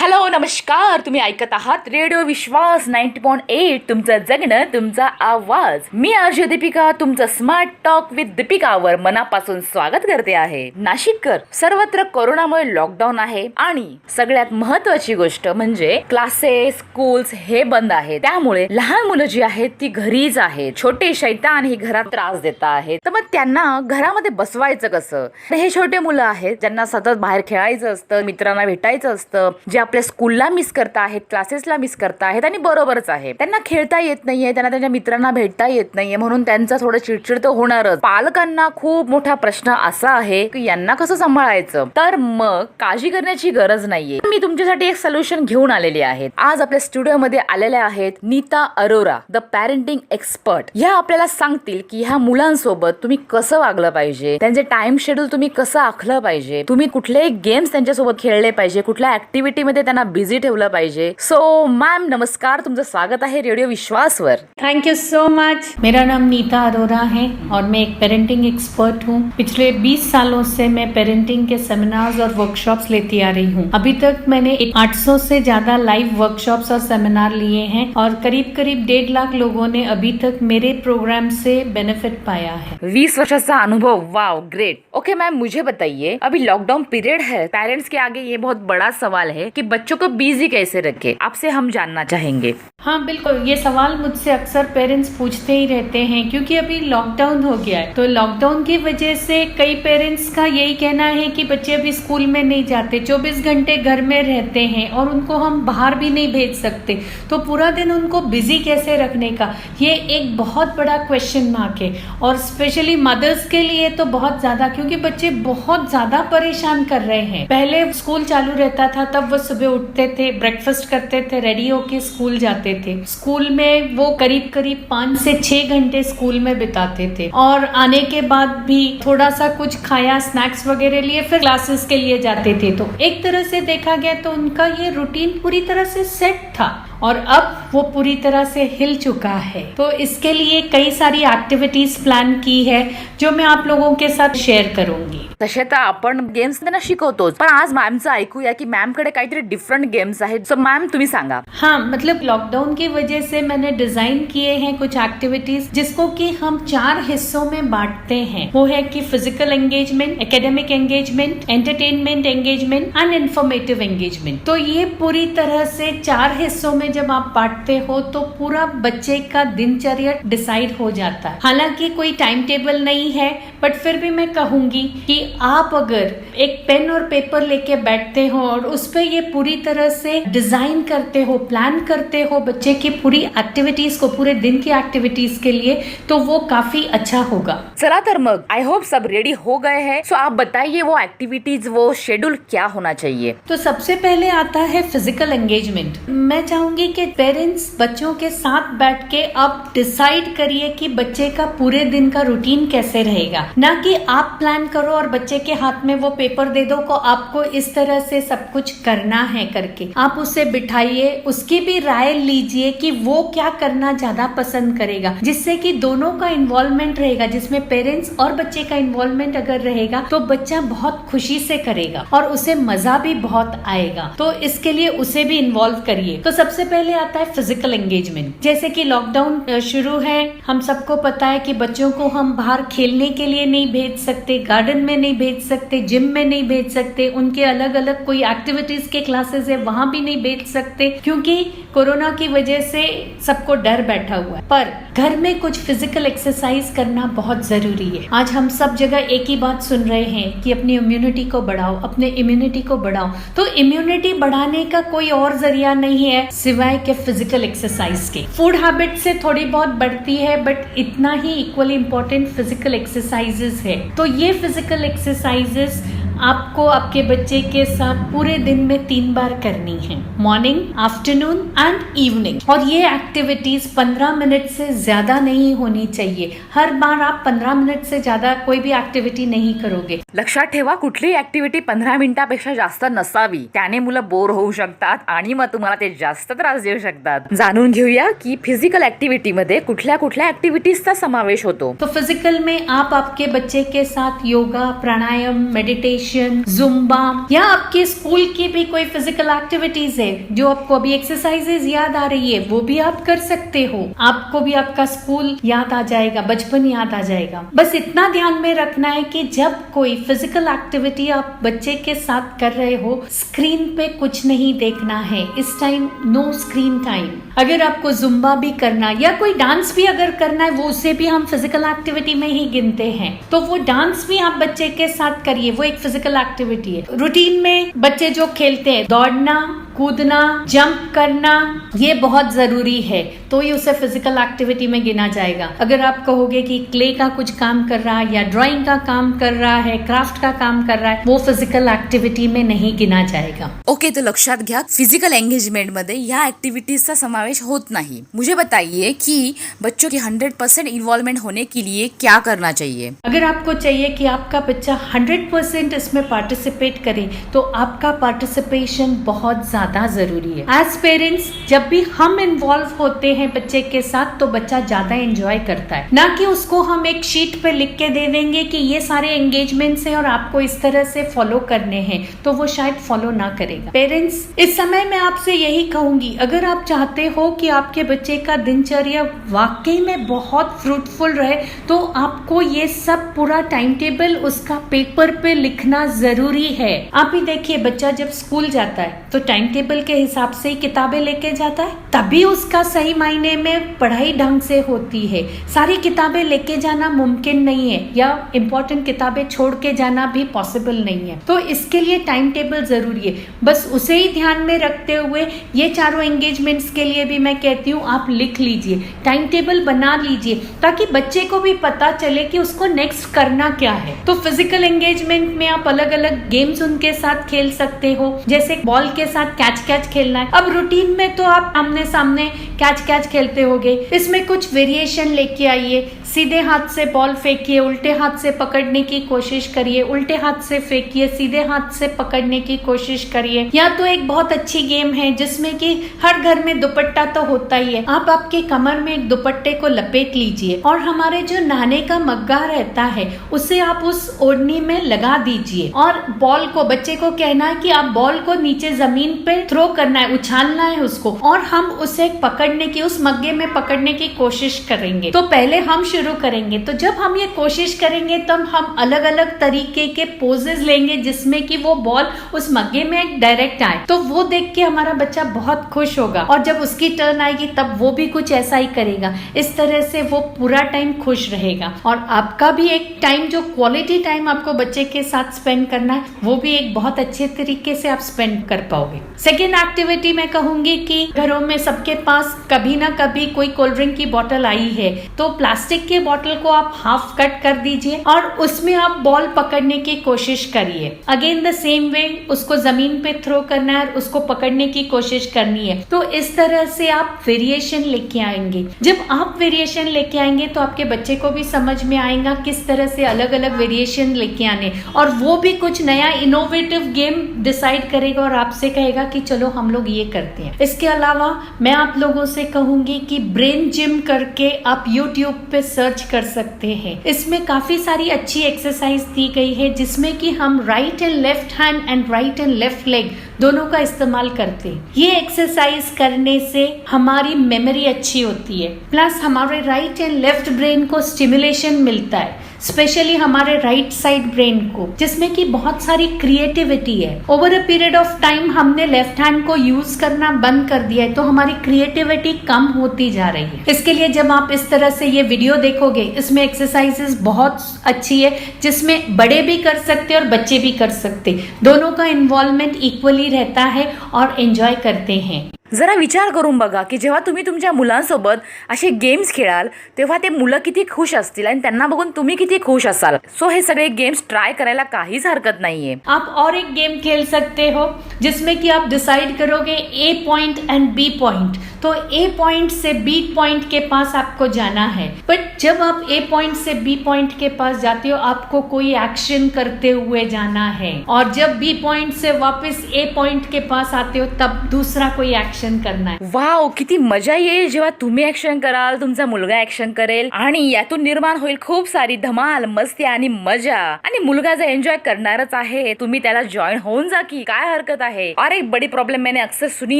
Hello नमस्कार, तुम्ही ऐकत आहात रेडिओ विश्वास 90.8 तुमचं जगणं तुमचा आवाज. मी आरजे दीपिका तुमचं स्मार्ट टॉक विथ दीपिकावर मनापासून स्वागत करते आहे. नाशिककर, सर्वत्र कोरोनामुळे लॉकडाऊन आहे आणि सगळ्यात महत्वाची गोष्ट म्हणजे क्लासेस स्कूल्स हे बंद आहेत. त्यामुळे लहान मुलं जी आहेत ती घरीच आहेत. छोटे शैतान ही घरात त्रास देत आहेत. तर मग त्यांना घरामध्ये बसवायचं कसं? हे छोटे मुलं आहेत ज्यांना सतत बाहेर खेळायचं असतं, मित्रांना भेटायचं असतं, जे आपल्या स्कूलला मिस करता आहेत, क्लासेसला मिस करता आहेत आणि बरोबरच आहे त्यांना खेळता येत नाहीये, त्यांना त्यांच्या मित्रांना भेटता येत नाहीये, म्हणून त्यांचा थोडं चिडचिड तर होणारच. पालकांना खूप मोठा प्रश्न असा आहे की यांना कसं सांभाळायचं. तर मग काळजी करण्याची गरज नाहीये. मी तुमच्यासाठी एक सोल्युशन घेऊन आलेली आहे. आज आपल्या स्टुडिओमध्ये आलेल्या आहेत Neeta Arora, the parenting expert. ह्या आपल्याला सांगतील की ह्या मुलांसोबत तुम्ही कसं वागलं पाहिजे, त्यांचे टाइम शेड्यूल तुम्ही कसं आखलं पाहिजे, तुम्ही कुठले गेम्स त्यांच्यासोबत खेळले पाहिजे, कुठल्या ऍक्टिव्हिटी मध्ये त्यांना बिझी ठेवलं पाहिजे. सो मैम नमस्कार, तुमचं स्वागत आहे रेडिओ विश्वासवर. Thank you so much. मेरा नाम नीता अरोरा है और मैं एक पेरेंटिंग एक्सपर्ट हूँ. पिछले 20 सालों से मैं पेरेंटिंग के सेमिनार्स और वर्कशॉप्स लेती आ रही हूँ. अभी तक मैंने 800 से ज्यादा लाइव वर्कशॉप्स और सेमिनार लिए हैं और करीब 1.5 लाख लोगों ने अभी तक मेरे प्रोग्राम से बेनिफिट पाया है. 20 वर्षाचा अनुभव, वाव ग्रेट. ओके मैम, मुझे बताइए, अभी लॉकडाउन पीरियड है, पेरेंट्स के आगे ये बहुत बड़ा सवाल है कि बच्चों को बिजी कैसे रखे, आपसे हम जानना चाहेंगे. हाँ बिल्कुल, ये सवाल मुझसे अक्सर पेरेंट्स पूछते ही रहते हैं क्योंकि अभी लॉकडाउन हो गया है. तो लॉकडाउन की वजह से कई पेरेंट्स का यही कहना है कि बच्चे अभी स्कूल में नहीं जाते, 24 घंटे घर में रहते हैं और उनको हम बाहर भी नहीं भेज सकते, तो पूरा दिन उनको बिजी कैसे रखने का, ये एक बहुत बड़ा क्वेश्चन मार्क है. और स्पेशली मदर्स के लिए तो बहुत ज्यादा, क्योंकि बच्चे बहुत ज्यादा परेशान कर रहे हैं. पहले स्कूल चालू रहता था तब वो सुबह उठते थे, ब्रेकफास्ट करते थे, रेडी होके स्कूल जाते थे. स्कूल में वो करीब 5 से 6 घंटे स्कूल में बिताते थे और आने के बाद भी थोड़ा सा कुछ खाया, स्नैक्स वगैरह लिए, फिर क्लासेस के लिए जाते थे. तो एक तरह से देखा गया तो उनका ये रूटीन पूरी तरह से सेट था और अब वो पूरी तरह से हिल चुका है. तो इसके लिए कई सारी एक्टिविटीज प्लान की है जो मैं आप लोगों के साथ शेअर करूंगी. तसे तर आपण गेम्स त्यांना शिकवतोच, पण आज मॅमचं ऐकूया की मॅम कडे काहीतरी डिफरंट गेम्स आहेत. सो मॅम तुम्ही सांगा. हाँ, मतलब लॉकडाउन की वजह से मैंने डिजाइन किए हैं कुछ एक्टिविटीज जिसको कि हम 4 हिस्सों में बांटते हैं. वो है कि physical engagement, academic engagement, entertainment engagement and informative engagement. तो ये पूरी तरह से 4 हिस्सों में जब आप बांटते हो तो पूरा बच्चे का दिनचर्या डिसाइड हो जाता है. हालांकि कोई टाइम टेबल नहीं है, बट फिर भी मैं कहूंगी कि आप अगर एक पेन और पेपर लेके बैठते हो और उस पे ये पूरी तरह से डिजाइन करते हो, प्लान करते हो बच्चे की पूरी एक्टिविटीज को, पूरे दिन की एक्टिविटीज के लिए, तो वो काफी अच्छा होगा. चला तर मग आई होप सब रेडी हो गए हैं. सो आप बताइए वो एक्टिविटीज, वो शेड्यूल क्या होना चाहिए. तो सबसे पहले आता है फिजिकल एंगेजमेंट. मैं चाहूंगी कि पेरेंट्स बच्चों के साथ बैठ के आप डिसाइड करिए कि बच्चे का पूरे दिन का रूटीन कैसे रहेगा. ना कि आप प्लान करो और बच्चे के हाथ में वो पेपर दे दो को आपको इस तरह से सब कुछ करना है करके. आप उसे बिठाइए, उसकी भी राय लीजिए कि वो क्या करना ज्यादा पसंद करेगा, जिससे कि दोनों का इन्वॉल्वमेंट रहेगा. जिसमें पेरेंट्स और बच्चे का इन्वॉल्वमेंट अगर रहेगा तो बच्चा बहुत खुशी से करेगा और उसे मजा भी बहुत आएगा. तो इसके लिए उसे भी इन्वॉल्व करिए. तो सबसे पहले आता है फिजिकल एंगेजमेंट. जैसे कि लॉकडाउन शुरू है, हम सबको पता है कि बच्चों को हम बाहर खेलने के लिए नहीं भेज सकते, गार्डन में नहीं भेज सकते, जिम में नहीं भेज सकते, उनके अलग अलग कोई एक्टिविटीज के क्लासेस है वहां भी नहीं भेज सकते क्योंकि कोरोना की वजह से सबको डर बैठा हुआ है. पर घर में कुछ फिजिकल एक्सरसाइज करना बहुत जरूरी है. आज हम सब जगह एक ही बात सुन रहे हैं कि अपनी इम्यूनिटी को बढ़ाओ, अपने इम्यूनिटी को बढ़ाओ. तो इम्यूनिटी बढ़ाने का कोई और जरिया नहीं है सिवाय के फिजिकल एक्सरसाइज के. फूड हैबिट से थोड़ी बहुत बढ़ती है, बट इतना ही इक्वली इम्पोर्टेंट फिजिकल एक्सरसाइजेस है. तो ये फिजिकल एक्सरसाइजेस आपको आपके बच्चे के साथ पूरे दिन में 3 बार करनी है. Morning, afternoon and evening. और ये एक्टिविटीज 15 मिनट से ज्यादा नहीं होनी चाहिए। हर बार आप 15 मिनट से ज्यादा कोई भी ऍक्टिव्हिटी नहीं करोगे। लक्षात ठेवा, कुठलीही ऍक्टिव्हिटी 15 मिनिटापेक्षा जास्त नसावी, त्याने मुलं बोर होऊ शकतात आणि मग तुम्हाला ते जास्त त्रास देऊ शकतात। जाणून घेऊया की फिजिकल ऍक्टिव्हिटी मध्ये कुठल्या कुठल्या ऍक्टिव्हिटीजचा समावेश होतो। तो फिजिकल में आप आपके बच्चे के साथ योगा, प्राणायाम, मेडिटेशन, जुम्बा या आपके स्कूल की भी कोई फिजिकल एक्टिविटीज है जो आपको अभी एक्सरसाइजेज याद आ रही है वो भी आप कर सकते हो। आपको भी आपका स्कूल याद आ जाएगा, बचपन याद आ जाएगा। बस इतना ध्यान में रखना है कि जब कोई फिजिकल एक्टिविटी आप बच्चे के साथ कर रहे हो, स्क्रीन पे कुछ नहीं देखना है। इस टाइम नो स्क्रीन टाइम। अगर आपको जुम्बा भी करना या कोई डांस भी अगर करना है, वो उसे भी हम फिजिकल एक्टिविटी में ही गिनते हैं, तो वो डांस भी आप बच्चे के साथ करिए, वो एक फिजिकल एक्टिविटी है। रूटीन में बच्चे जो खेलते हैं, दौड़ना, कूदना, जंप करना, ये बहुत जरूरी है, तो ही उसे फिजिकल एक्टिविटी में गिना जाएगा। अगर आप कहोगे कि क्ले का कुछ काम कर रहा है या ड्राइंग का काम कर रहा है, क्राफ्ट का काम कर रहा है, वो फिजिकल एक्टिविटी में नहीं गिना जाएगा। ओके, तो लक्षात घ्या, फिजिकल एंगेजमेंट मध्ये या एक्टिविटीजचा समावेश होत नहीं। मुझे बताइए कि बच्चों की 100% इन्वॉल्वमेंट होने के लिए क्या करना चाहिए। अगर आपको चाहिए कि आपका बच्चा 100% इसमें पार्टिसिपेट करे, तो आपका पार्टिसिपेशन बहुत ज्यादा जरूरी है। एज पेरेंट्स जब भी हम इन्वॉल्व होते हैं बच्चे के साथ, तो बच्चा ज्यादा एंजॉय करता है, ना कि उसको हम एक शीट पे लिख के दे देंगे कि ये सारे एंगेजमेंट्स हैं और आपको इस तरह से फॉलो करने हैं, तो वो शायद फॉलो ना करेगा। पेरेंट्स, इस समय मैं आपसे यही कहूंगी, अगर आप चाहते हो कि आपके बच्चे का दिनचर्या वाकई में बहुत फ्रूटफुल रहे, तो आपको ये सब पूरा टाइम टेबल उसका पेपर पे लिखना जरूरी है। आप ही देखिए, बच्चा जब स्कूल जाता है तो टाइम टेबल के हिसाब से ही किताबें लेके जाता है, तभी उसका सही मायने में पढ़ाई ढंग से होती है। सारी किताबें लेके जाना मुमकिन नहीं है, या इम्पोर्टेंट किताबें छोड़ के जाना भी पॉसिबल नहीं है, तो इसके लिए टाइम टेबल जरूरी है। बस उसे ही ध्यान में रखते हुए ये चारों एंगेजमेंट्स के लिए भी मैं कहती हूँ आप लिख लीजिए, टाइम टेबल बना लीजिए, ताकि बच्चे को भी पता चले कि उसको नेक्स्ट करना क्या है। तो फिजिकल एंगेजमेंट में आप अलग अलग गेम्स उनके साथ खेल सकते हो, जैसे बॉल के साथ कैच खेलना है। अब रूटीन में तो आप आमने सामने कैच खेलते होगे, इसमें कुछ वेरिएशन लेके आइए। सीधे हाथ से बॉल फेंकिए, उल्टे हाथ से पकड़ने की कोशिश करिए, उल्टे हाथ से फेंकिए, सीधे हाथ से पकड़ने की कोशिश करिए। या तो एक बहुत अच्छी गेम है जिसमें कि हर घर में दुपट्टा तो होता ही है, आप आपके कमर में एक दुपट्टे को लपेट लीजिए और हमारे जो नहाने का मग्गा रहता है उसे आप उस ओढ़नी में लगा दीजिए, और बॉल को, बच्चे को कहना है कि आप बॉल को नीचे जमीन पे थ्रो करना है, उछालना है उसको, और हम उसे पकड़ने की, उस मग्गे में पकड़ने की कोशिश करेंगे। तो पहले हम शुरू करेंगे, तो जब हम ये कोशिश करेंगे तब हम अलग अलग तरीके के पोजेस लेंगे जिसमें कि वो बॉल उस मग्गे में डायरेक्ट आए, तो वो देख के हमारा बच्चा बहुत खुश होगा, और जब उसकी टर्न आएगी तब वो भी कुछ ऐसा ही करेगा। इस तरह से वो पूरा टाइम खुश रहेगा, और आपका भी एक टाइम, जो क्वालिटी टाइम आपको बच्चे के साथ स्पेंड करना है, वो भी एक बहुत अच्छे तरीके से आप स्पेंड कर पाओगे। सेकेंड एक्टिविटी मैं कहूंगी कि घरों में सबके पास कभी ना कभी कोई कोल्ड ड्रिंक की बोतल आई है, तो प्लास्टिक के बोतल को आप हाफ कट कर दीजिए और उसमें आप बॉल पकड़ने की कोशिश करिए। अगेन द सेम वे, उसको जमीन पे थ्रो करना है और उसको पकड़ने की कोशिश करनी है। तो इस तरह से आप वेरिएशन लेके आएंगे। जब आप वेरिएशन लेके आएंगे तो आपके बच्चे को भी समझ में आएगा किस तरह से अलग अलग वेरिएशन लेके आने, और वो भी कुछ नया इनोवेटिव गेम डिसाइड करेगा और आपसे कहेगा कि चलो हम लोग ये करते हैं। इसके अलावा मैं आप लोगों से कहूंगी कि ब्रेन जिम करके आप YouTube पे सर्च कर सकते हैं। इसमें काफी सारी अच्छी एक्सरसाइज दी गई है जिसमें कि हम right and left hand and right and left leg दोनों का इस्तेमाल करते हैं। ये एक्सरसाइज करने से हमारी मेमोरी अच्छी होती है, प्लस हमारे राइट एंड लेफ्ट ब्रेन को स्टिमुलेशन मिलता है, स्पेशली हमारे राइट साइड ब्रेन को, जिसमें कि बहुत सारी क्रिएटिविटी है। Over a period of time हमने लेफ्ट हैंड को यूज करना बंद कर दिया है, तो हमारी क्रिएटिविटी कम होती जा रही है। इसके लिए जब आप इस तरह से ये वीडियो देखोगे, इसमें एक्सरसाइजेस बहुत अच्छी है जिसमें बड़े भी कर सकते और बच्चे भी कर सकते, दोनों का इन्वॉल्वमेंट इक्वली रहता है और एंजॉय करते हैं। जरा विचार करून बघा की जेव्हा तुम्ही तुमच्या मुलांसोबत असे गेम्स खेळाल तेव्हा ते मुलं किती खुश असतील आणि त्यांना बघून तुम्ही किती खुश असाल. सो हे सगळे गेम्स ट्राय करायला काहीच हरकत नाहीये. आप और एक गेम खेल सकते हो जिसमें कि आप डिसाइड करोगे ए पॉइंट एंड बी पॉइंट. तो ए पॉइंट से बी पॉइंट के पास आपको जाना है. बट जब आप ए पॉइंट से बी पॉइंट के पास जाते हो आपको कोई एक्शन करते हुए जाना है. और जब बी पॉइंट से वापस ए पॉइंट के पास आते हो तब दूसरा कोई एक्शन करना है. वाव, किती मजा येईल जेव्हा तुम्ही ऍक्शन कराल, तुमचा मुलगा ऍक्शन करेल आणि यातून निर्माण होईल खूप सारी धमाल, मस्ती आणि मजा. आणि मुलगा जर एंजॉय करणारच आहे तुम्ही त्याला जॉईन होऊन जा की, काय हरकत है. और एक बड़ी प्रॉब्लम मैंने अक्सर सुनी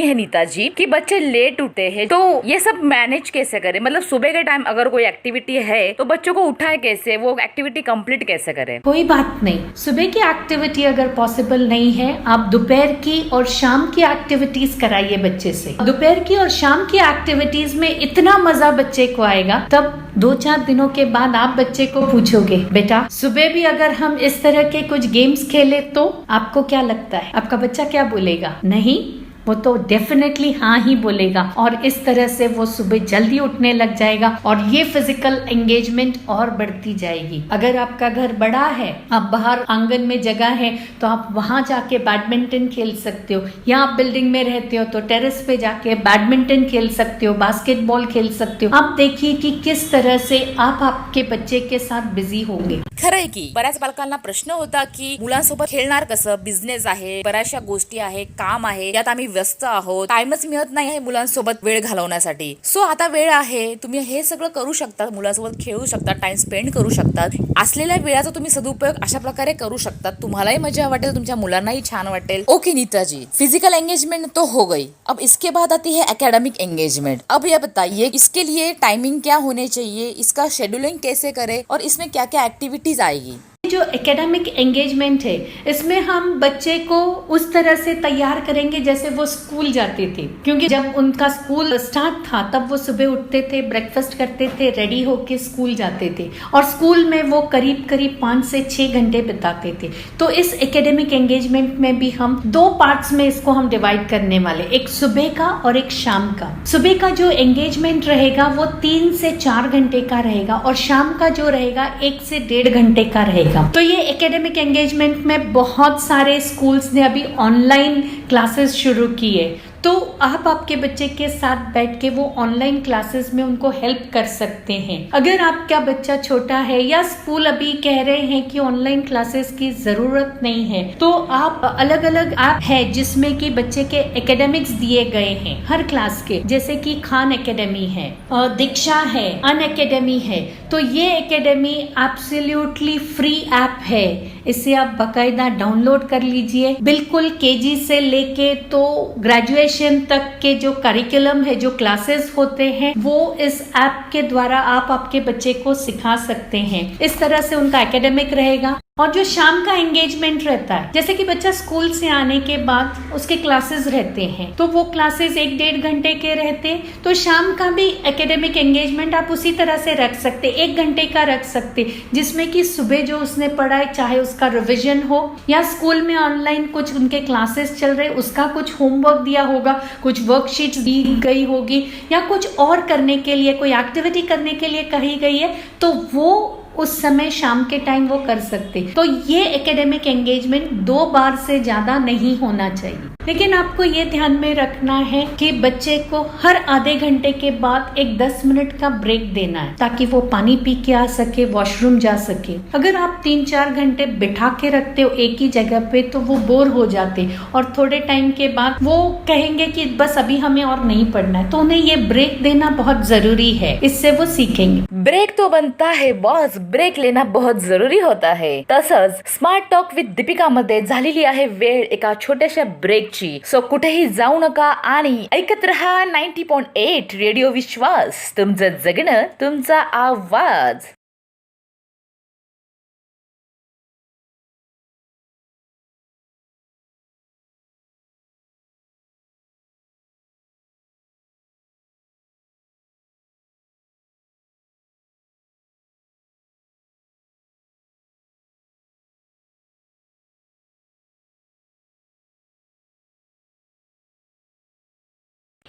है नीता जी कि बच्चे लेट उठते हैं, तो ये सब मैनेज कैसे करें. मतलब सुबह के टाइम अगर कोई एक्टिविटी है तो बच्चों को उठाए कैसे, वो एक्टिविटी कंप्लीट कैसे करें. कोई बात नहीं, सुबह की एक्टिविटी अगर पॉसिबल नहीं है आप दोपहर की और शाम की एक्टिविटीज कराइए बच्चे से. दोपहर की और शाम की एक्टिविटीज में इतना मजा बच्चे को आएगा तब 2-4 दिनों के बाद आप बच्चे को पूछोगे बेटा सुबह भी अगर हम इस तरह के कुछ गेम्स खेले तो आपको क्या लगता है. आपका बच्चा क्या बोलेगा? नहीं, वो तो डेफिनेटली हाँ ही बोलेगा. और इस तरह से वो सुबह जल्दी उठने लग जाएगा और ये फिजिकल एंगेजमेंट और बढ़ती जाएगी. अगर आपका घर बड़ा है, आप बाहर आंगन में जगह है तो आप वहां जाके बैडमिंटन खेल सकते हो, या आप बिल्डिंग में रहते हो तो टेरेस पे जाके बैडमिंटन खेल सकते हो, बास्केटबॉल खेल सकते हो. आप देखिए कि किस तरह से आप आपके बच्चे के साथ बिजी होंगे. खरंय की बऱ्याच पालकांना प्रश्न होता की मुलांसोबत खेळणार कसं, बिझनेस आहे, बऱ्याचशा गोष्टी आहे, काम आहे, यात आम्ही व्यस्त आहोत, टाइमच मिळत नाही आहे मुलांसोबत वेळ घालवण्यासाठी. सो आता वेळ आहे, तुम्ही हे सगळं करू शकता, मुलांसोबत खेळू शकता, टाइम स्पेंड करू शकता. असलेल्या वेळाचा तुम्ही सदुपयोग अशा प्रकारे करू शकता. तुम्हालाही मजा वाटेल, तुमच्या मुलांनाही छान वाटेल. ओके नीता जी, फिजिकल एंगेजमेंट तो हो गई. अब इसके बाद आती है एकेडमिक एंगेजमेंट. अब ये बताइए इसके लिए टाइमिंग क्या होने चाहिए, इसका शेड्यूलिंग कैसे करें और इसमें क्या क्या एक्टिविटीज आएगी. जो एकेडमिक एंगेजमेंट है इसमें हम बच्चे को उस तरह से तैयार करेंगे जैसे वो स्कूल जाते थे. क्योंकि जब उनका स्कूल स्टार्ट था तब वो सुबह उठते थे, ब्रेकफास्ट करते थे, रेडी होके स्कूल जाते थे और स्कूल में वो करीब करीब 5 से 6 घंटे बिताते थे. तो इस एकेडमिक एंगेजमेंट में भी हम 2 पार्ट्स में इसको हम डिवाइड करने वाले, एक सुबह का और एक शाम का. सुबह का जो एंगेजमेंट रहेगा वो 3 से 4 घंटे का रहेगा और शाम का जो रहेगा 1 से 1.5 घंटे का रहेगा. तो ये एकेडमिक एंगेजमेंट में बहुत सारे स्कूल्स ने अभी ऑनलाइन क्लासेस शुरू की है. तो आप आपके बच्चे के साथ बैठ के वो ऑनलाइन क्लासेस में उनको हेल्प कर सकते हैं. अगर आपका बच्चा छोटा है या स्कूल अभी कह रहे हैं कि ऑनलाइन क्लासेस की जरूरत नहीं है तो आप अलग अलग ऐप है जिसमें कि बच्चे के एकेडमिक्स दिए गए हैं हर क्लास के, जैसे कि खान एकेडमी है, दीक्षा है, अन एकेडमी है. तो ये एकेडमी एब्सोल्युटली फ्री ऐप है, इसे आप बाकायदा डाउनलोड कर लीजिए. बिल्कुल केजी से लेके तो ग्रेजुएशन तक के जो करिकुलम है, जो क्लासेस होते हैं वो इस ऐप के द्वारा आप आपके बच्चे को सिखा सकते हैं. इस तरह से उनका एकेडमिक रहेगा. और जो शाम का एंगेजमेंट रहता है, जैसे कि बच्चा स्कूल से आने के बाद उसके क्लासेस रहते हैं तो वो क्लासेस 1-1.5 घंटे के रहते. तो शाम का भी एकेडमिक एंगेजमेंट आप उसी तरह से रख सकते, 1 घंटे का रख सकते, जिसमें कि सुबह जो उसने पढ़ा है चाहे उसका रिविजन हो या स्कूल में ऑनलाइन कुछ उनके क्लासेस चल रहे उसका कुछ होमवर्क दिया होगा, कुछ वर्कशीट्स दी गई होगी या कुछ और करने के लिए कोई एक्टिविटी करने के लिए कही गई है तो वो उस समय शाम के टाइम वो कर सकते. तो ये एकेडमिक एंगेजमेंट 2 बार से ज्यादा नहीं होना चाहिए. लेकिन आपको ये ध्यान में रखना है कि बच्चे को हर आधे घंटे के बाद एक 10 मिनट का ब्रेक देना है ताकि वो पानी पी के आ सके, वॉशरूम जा सके. अगर आप 3-4 घंटे बिठा के रखते हो एक ही जगह पे तो वो बोर हो जाते और थोड़े टाइम के बाद वो कहेंगे कि बस अभी हमें और नहीं पढ़ना है. तो उन्हें ये ब्रेक देना बहुत जरूरी है, इससे वो सीखेंगे. ब्रेक तो बनता है बॉस, ब्रेक लेना बहुत जरुरी होता है. तसंच स्मार्ट टॉक विथ दीपिका मध्ये झालेली आहे वेळ एका छोट्याशा ब्रेकची. सो कुठेही जाऊ नका आणि ऐकत रहा 90.8 रेडिओ विश्वास, तुमचं जगणं तुमचा आवाज.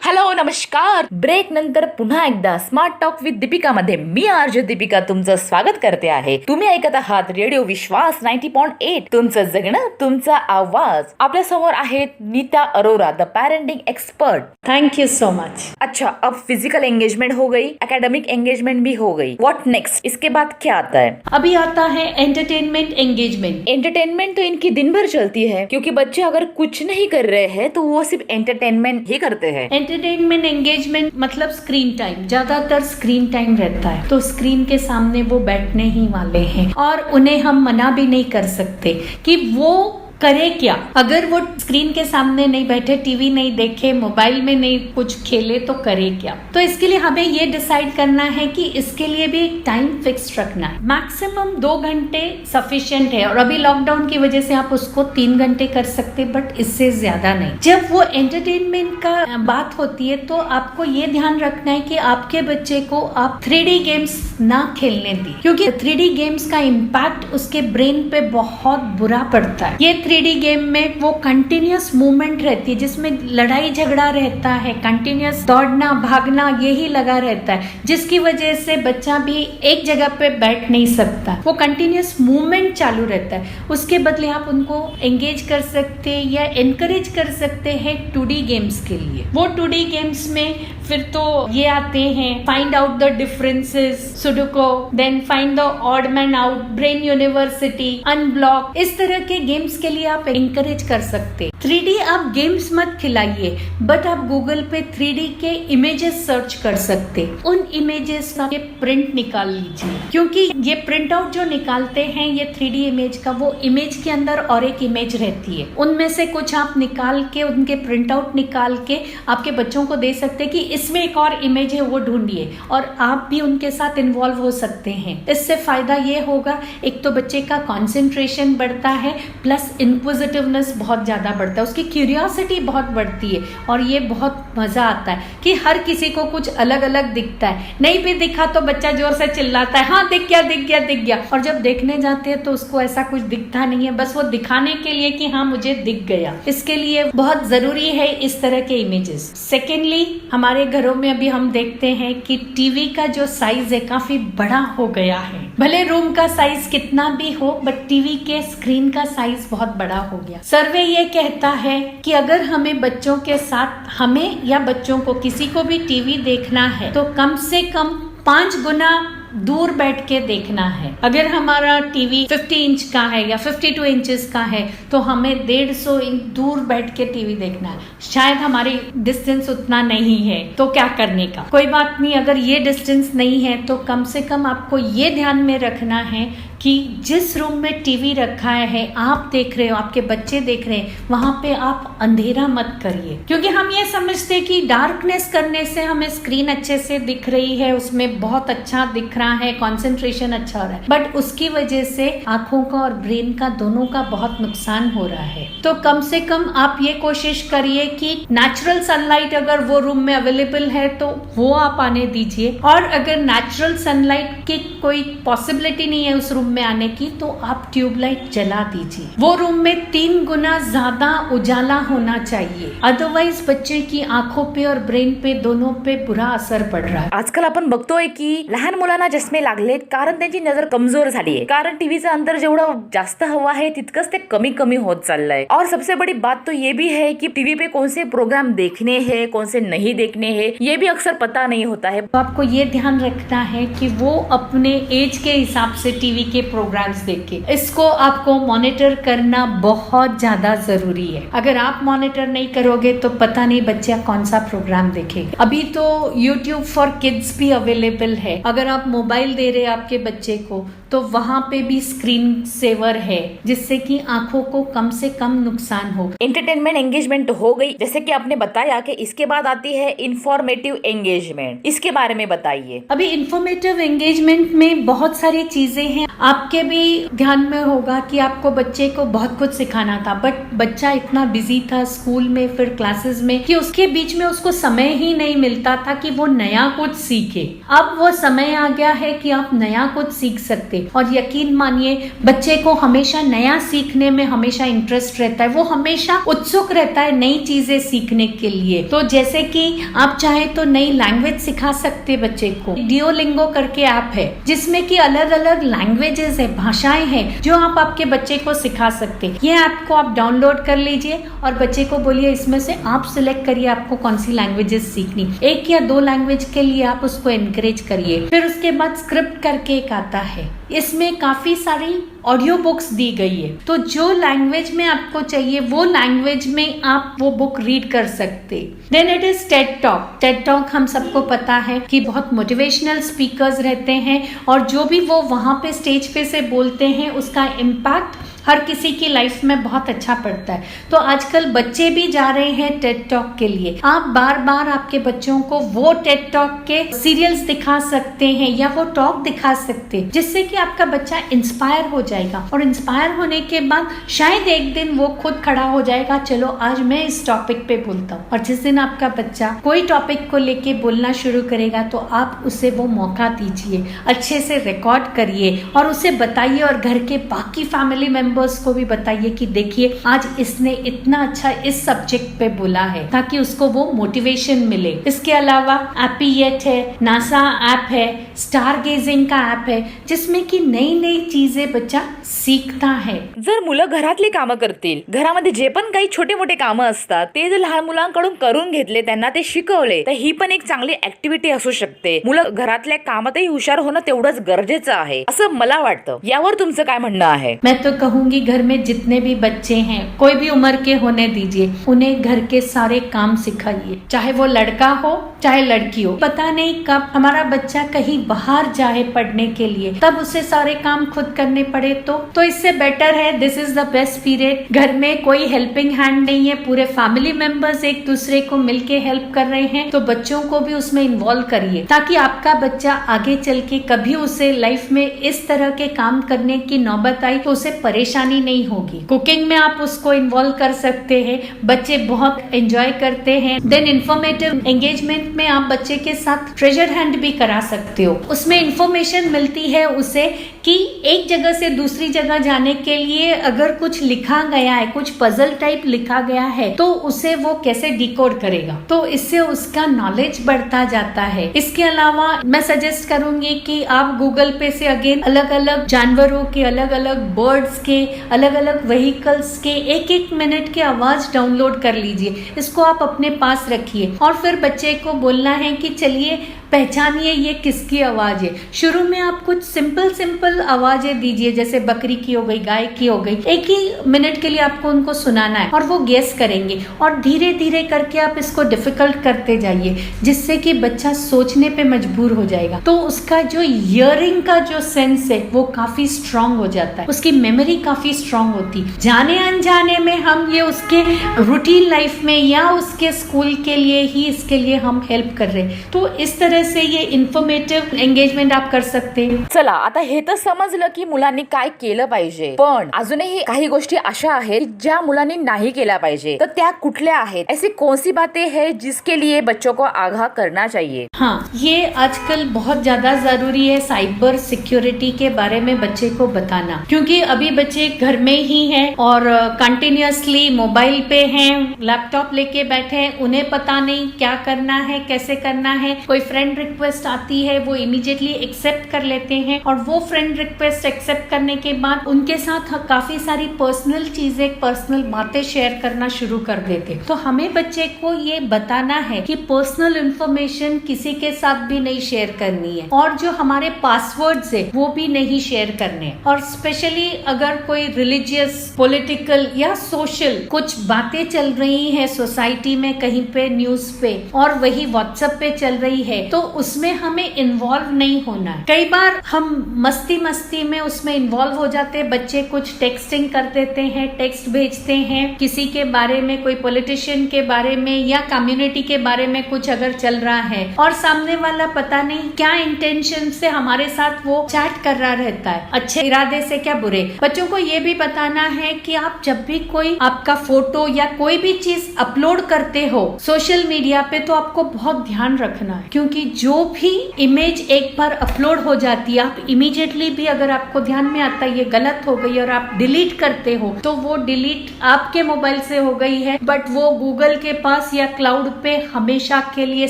हॅलो नमस्कार. ब्रेक नंतर पुन्हा एकदा स्मार्ट टॉक विथ दीपिका मध्ये मी आरजे दीपिका तुमचं स्वागत करते आहे. तुम्ही ऐकत आहात रेडिओ विश्वास 90.8 तुमचं जगणं तुमचा आवाज. आपल्या समोर आहेत Neeta Arora, the parenting expert. Thank you so much. अच्छा, अब फिजिकल एंगेजमेंट हो गई, एकेडमिक एंगेजमेंट भी हो गई. What next? इसके बाद क्या आता है? अभी आता है एंटरटेनमेंट एंगेजमेंट. एंटरटेनमेंट तो इनकी दिन भर चलती है, क्योंकि बच्चे अगर कुछ नहीं कर रहे हैं तो वो सिर्फ एंटरटेनमेंट ही करते हैं. एंटरटेनमेंट एंगेजमेंट मतलब स्क्रीन टाइम, ज्यादातर स्क्रीन टाइम रहता है, तो स्क्रीन के सामने वो बैठने ही वाले हैं और उन्हें हम मना भी नहीं कर सकते कि वो करे क्या. अगर वो स्क्रीन के सामने नहीं बैठे, टीवी नहीं देखे, मोबाइल में नहीं कुछ खेले तो करे क्या. तो इसके लिए हमें ये डिसाइड करना है कि इसके लिए भी एक टाइम फिक्स रखना है. मैक्सिमम 2 घंटे सफिशिएंट है और अभी लॉकडाउन की वजह से आप उसको 3 घंटे कर सकते, बट इससे ज्यादा नहीं. जब वो एंटरटेनमेंट का बात होती है तो आपको ये ध्यान रखना है कि आपके बच्चे को आप 3D गेम्स ना खेलने दी, क्योंकि 3D गेम्स का इम्पैक्ट उसके ब्रेन पे बहुत बुरा पड़ता है. ये 3D गेम में वो कंटिन्यूअस मूवमेंट रहती है, जिसमें लड़ाई झगड़ा रहता है, कंटिन्यूअस दौड़ना भागना यही लगा रहता है, जिसकी वजह से बच्चा भी एक जगह पे बैठ नहीं सकता. वो कंटिन्यूअस मूवमेंट चालू रहता है. उसके बदले आप उनको एंगेज कर सकते हैं या एनकरेज कर सकते हैं 2D गेम्स के लिए. वो 2D गेम्स में फिर तो ये आते हैं find out the differences, sudoku, then find the odd man out, brain university, unblock. इस तरह के गेम्स के लिए आप एनकरेज कर सकते. 3D आप गेम्स मत खिलाइए, बट आप गूगल पे 3D के इमेजेस सर्च कर सकते. उन इमेजेस का ये प्रिंट निकाल लीजिए, क्योंकि ये प्रिंट आउट जो निकालते हैं ये 3D इमेज का, वो इमेज के अंदर और एक इमेज रहती है. उनमें से कुछ आप निकाल के, उनके प्रिंट आउट निकाल के आपके बच्चों को दे सकते कि इसमें एक और इमेज है वो ढूंढिए, और आप भी उनके साथ इन्वॉल्व हो सकते हैं. इससे फायदा ये होगा, एक तो बच्चे का कंसंट्रेशन बढ़ता है, प्लस इंक्विजिटिवनेस बहुत ज्यादा बढ़ता है, उसकी क्यूरियोसिटी बहुत बढ़ती है, और ये बहुत मजा आता है कि हर किसी को कुछ अलग अलग दिखता है. नहीं भी दिखा तो बच्चा जोर से चिल्लाता है, हाँ दिख गया दिख गया दिख गया, और जब देखने जाते हैं तो उसको ऐसा कुछ दिखता नहीं है, बस वो दिखाने के लिए कि हाँ मुझे दिख गया. इसके लिए बहुत जरूरी है इस तरह के इमेजेस. सेकेंडली, हमारे घरों में अभी हम देखते हैं कि टीवी का जो साइज है काफी बड़ा हो गया है. भले रूम का साइज कितना भी हो, बट टीवी के स्क्रीन का साइज बहुत बड़ा हो गया. सर्वे ये कहता है कि अगर हमें बच्चों के साथ, हमें या बच्चों को, किसी को भी टीवी देखना है तो कम से कम 5 गुना दूर बैठ के देखना है. अगर हमारा टीवी 50 इंच का है या 52 इंचेस का है तो हमें 150 इंच दूर बैठ के टीवी देखना है. शायद हमारी डिस्टेंस उतना नहीं है तो क्या करने का, कोई बात नहीं. अगर ये डिस्टेंस नहीं है तो कम से कम आपको ये ध्यान में रखना है कि जिस रूम में टीवी रखा है, आप देख रहे हो, आपके बच्चे देख रहे हैं, वहां पे आप अंधेरा मत करिए. क्योंकि हम ये समझते कि डार्कनेस करने से हमें स्क्रीन अच्छे से दिख रही है, उसमें बहुत अच्छा दिख रहा है, कंसंट्रेशन अच्छा हो रहा है, बट उसकी वजह से आंखों का और ब्रेन का दोनों का बहुत नुकसान हो रहा है. तो कम से कम आप ये कोशिश करिए कि नेचुरल सनलाइट अगर वो रूम में अवेलेबल है तो वो आप आने दीजिए, और अगर नेचुरल सनलाइट की कोई पॉसिबिलिटी नहीं है उस रूम में आने की तो आप ट्यूबलाइट जला दीजिए. वो रूम में 3 गुना ज्यादा उजाला होना चाहिए, अदरवाइज बच्चे की आंखों पे और ब्रेन पे दोनों पे बुरा असर पड़ रहा है. आजकाल आपण बघतोय की लहान मुलांना चष्मे लागलेत, कारण त्यांची नजर कमजोर झाली आहे, कारण टीव्हीचं अंतर जेवढं जास्त हवा है तितकंच ते कमी कमी होत चाललंय. और सबसे बड़ी बात तो ये भी है कि टीवी पे कौन से प्रोग्राम देखने हैं, कौन से नहीं देखने हैं, ये भी अक्सर पता नहीं होता है. तो आपको ये ध्यान रखना है कि वो अपने एज के हिसाब से टीवी के प्रोग्राम्स देखे. इसको आपको मॉनिटर करना बहुत ज्यादा जरूरी है. अगर आप मॉनिटर नहीं करोगे तो पता नहीं बच्चा कौन सा प्रोग्राम देखेगा. अभी तो YouTube फॉर किड्स भी अवेलेबल है. अगर आप मोबाइल दे रहे हैं आपके बच्चे को तो वहाँ पे भी स्क्रीन सेवर है, जिससे कि आंखों को कम से कम नुकसान हो. एंटरटेनमेंट एंगेजमेंट हो गई, जैसे कि आपने बताया कि इसके बाद आती है इंफॉर्मेटिव एंगेजमेंट. इसके बारे में बताइए. अभी इंफॉर्मेटिव एंगेजमेंट में बहुत सारी चीजें हैं. आपके भी ध्यान में होगा कि आपको बच्चे को बहुत कुछ सिखाना था, बट बच्चा इतना बिजी था स्कूल में फिर क्लासेस में कि उसके बीच में उसको समय ही नहीं मिलता था कि वो नया कुछ सीखे. अब वो समय आ गया है कि आप नया कुछ सीख सकते. और यकीन मानिए बच्चे को हमेशा नया सीखने में हमेशा इंटरेस्ट रहता है, वो हमेशा उत्सुक रहता है नई चीजें सीखने के लिए। तो जैसे कि आप चाहे तो नई लैंग्वेज सिखा सकते बच्चे को। डिओलिंगो करके ऐप है जिसमें कि अलग अलग लैंग्वेजेस है, भाषाएं हैं जो आप आपके बच्चे को सिखा सकते। ये ऐप को आप डाउनलोड कर लीजिए और बच्चे को बोलिए इसमें से आप सिलेक्ट करिए आपको कौन सी लैंग्वेजेस सीखनी। 1 या 2 लैंग्वेज के लिए आप उसको एनकरेज करिए। फिर उसके बाद स्क्रिप्ट करके एक आता है, इसमें काफी सारी ऑडियो बुक्स दी गई है, तो जो लैंग्वेज में आपको चाहिए वो लैंग्वेज में आप वो बुक रीड कर सकते। Then it is TED talk. TED talk हम सबको पता है कि बहुत मोटिवेशनल स्पीकर्स रहते हैं और जो भी वो वहां पे स्टेज पे से बोलते हैं उसका इम्पैक्ट हर किसी की लाइफ में बहुत अच्छा पड़ता है। तो आजकल बच्चे भी जा रहे हैं टेड टॉक के लिए। आप बार बार आपके बच्चों को वो टेड टॉक के सीरियल्स दिखा सकते हैं या वो टॉक दिखा सकते हैं जिससे कि आपका बच्चा इंस्पायर हो जाएगा और इंस्पायर होने के बाद शायद एक दिन वो खुद खड़ा हो जाएगा, चलो आज मैं इस टॉपिक पे बोलता हूँ। और जिस दिन आपका बच्चा कोई टॉपिक को लेके बोलना शुरू करेगा तो आप उसे वो मौका दीजिए, अच्छे से रिकॉर्ड करिए और उसे बताइए और घर के बाकी फैमिली मेंबर्स को भी बताइए कि देखिए आज इसने इतना अच्छा इस सब्जेक्ट पे बोला है, ताकि उसको वो मोटिवेशन मिले। इसके अलावा एपियट है, नासा ऐप है, स्टार गेजिंग का ऐप है जिसमें कि नई नई चीजें बच्चा सीखता है। जर मुलं घरातली कामं करतील, घरामध्ये जे पण काही छोटे मोठे कामं असतात ते जर लहान मुलांकडून करून घेतले, त्यांना ते शिकवले, तर ही पण एक चांगली ऍक्टिव्हिटी असू शकते। मुलं घरातल्या कामातही हुशार होणं तेवढंच गरजेचं आहे असं मला वाटतं। यावर तुमचं काय म्हणणं आहे? मैं तो कहूंगी घर में जितने भी बच्चे हैं, कोई भी उम्र के होने दीजिए, उन्हें घर के सारे काम सिखाइए, चाहे वो लड़का हो चाहे लड़की हो। पता नहीं कब हमारा बच्चा कहीं बाहर जाए पढ़ने के लिए, तब उसे सारे काम खुद करने पड़े तो इससे बेटर है, this is the best period. घर में कोई हेल्पिंग हैंड नहीं है, पूरे फैमिली मेंबर्स एक दूसरे को मिलके हेल्प कर रहे हैं, तो बच्चों को भी उसमें इन्वॉल्व करिए ताकि आपका बच्चा आगे चल के कभी उसे लाइफ में इस तरह के काम करने की नौबत आई तो उसे परेशानी नहीं होगी। कुकिंग में आप उसको इन्वॉल्व कर सकते हैं, बच्चे बहुत एंजॉय करते हैं। देन इंफॉर्मेटिव एंगेजमेंट में आप बच्चे के साथ ट्रेजर हंट भी करा सकते हो। उसमें इंफॉर्मेशन मिलती है उसे कि एक जगह से दूसरी जगह जाने के लिए अगर कुछ लिखा गया है, कुछ पजल टाइप लिखा गया है, तो उसे वो कैसे डिकोड करेगा, तो इससे उसका नॉलेज बढ़ता जाता है। इसके अलावा मैं सजेस्ट करूंगी कि आप गूगल पे से अगेन अलग अलग जानवरों के, अलग अलग बर्ड्स के, अलग अलग व्हीकल्स के 1-1 मिनट की आवाज डाउनलोड कर लीजिए। इसको आप अपने पास रखिए और फिर बच्चे को बोलना है कि चलिए पहचानिए ये किसकी आवाज है। शुरू में आप कुछ सिंपल आवाजें दीजिए, जैसे बकरी की हो गई, गाय की हो गई। 1 ही मिनट के लिए आपको उनको सुनाना है और वो गेस करेंगे और धीरे धीरे करके आप इसको डिफिकल्ट करते जाइए, जिससे कि बच्चा सोचने पे मजबूर हो जाएगा। तो उसका जो हियरिंग का जो सेंस है वो काफी स्ट्रांग हो जाता है, उसकी मेमोरी काफी स्ट्रांग होती। जाने अनजाने में हम ये उसके रूटीन लाइफ में या उसके स्कूल के लिए ही इसके लिए हम हेल्प कर रहे हैं। तो इस तरह से ये इन्फॉर्मेटिव एंगेजमेंट आप कर सकते हैं। चला, आता हे तर समजलं की मुलांनी काय केलं पाहिजे, पण अजूनही काही गोष्टी अशा आहेत ज्या मुलांनी नाही केल्या पाहिजे, तर त्या कुठल्या आहेत? ऐसी कौन सी बातें हैं जिसके लिए बच्चों को आगाह करना चाहिए? हाँ, ये आजकल बहुत ज्यादा जरूरी है साइबर सिक्योरिटी के बारे में बच्चे को बताना, क्योंकि अभी बच्चे घर में ही हैं और कंटिन्यूअसली मोबाइल पे हैं, लैपटॉप लेके बैठे हैं, उन्हें पता नहीं क्या करना है, कैसे करना है। कोई फ्रेंड रिक्वेस्ट आती है वो इमीडिएटली एक्सेप्ट कर लेते हैं और वो फ्रेंड रिक्वेस्ट एक्सेप्ट करने के बाद उनके साथ काफी सारी पर्सनल चीजें, पर्सनल बातें शेयर करना शुरू कर देते। तो हमें बच्चे को ये बताना है कि पर्सनल इंफॉर्मेशन किसी के साथ भी नहीं शेयर करनी है और जो हमारे पासवर्ड्स है वो भी नहीं शेयर करने। और स्पेशली अगर कोई रिलीजियस, पॉलिटिकल या सोशल कुछ बातें चल रही है सोसाइटी में, कहीं पे न्यूज पे और वही व्हाट्सएप पे चल रही है, तो उसमें हमें इन्वॉल्व नहीं होना है। कई बार हम मस्ती में उसमें इन्वॉल्व हो जाते हैं, बच्चे कुछ टेक्सटिंग कर देते हैं, टेक्स्ट भेजते हैं किसी के बारे में, कोई पॉलिटिशियन के बारे में या कम्युनिटी के बारे में कुछ अगर चल रहा है और सामने वाला पता नहीं क्या इंटेंशन से हमारे साथ वो चैट कर रहा रहता है, अच्छे इरादे से क्या बुरे। बच्चों को ये भी बताना है कि आप जब भी कोई आपका फोटो या कोई भी चीज अपलोड करते हो सोशल मीडिया पे, तो आपको बहुत ध्यान रखना है, क्योंकि जो भी इमेज एक बार अपलोड हो जाती है आप इमीडिएटली सडनली भी अगर आपको ध्यान में आता है ये गलत हो गई और आप डिलीट करते हो, तो वो डिलीट आपके मोबाइल से हो गई है, बट वो गूगल के पास या क्लाउड पे हमेशा के लिए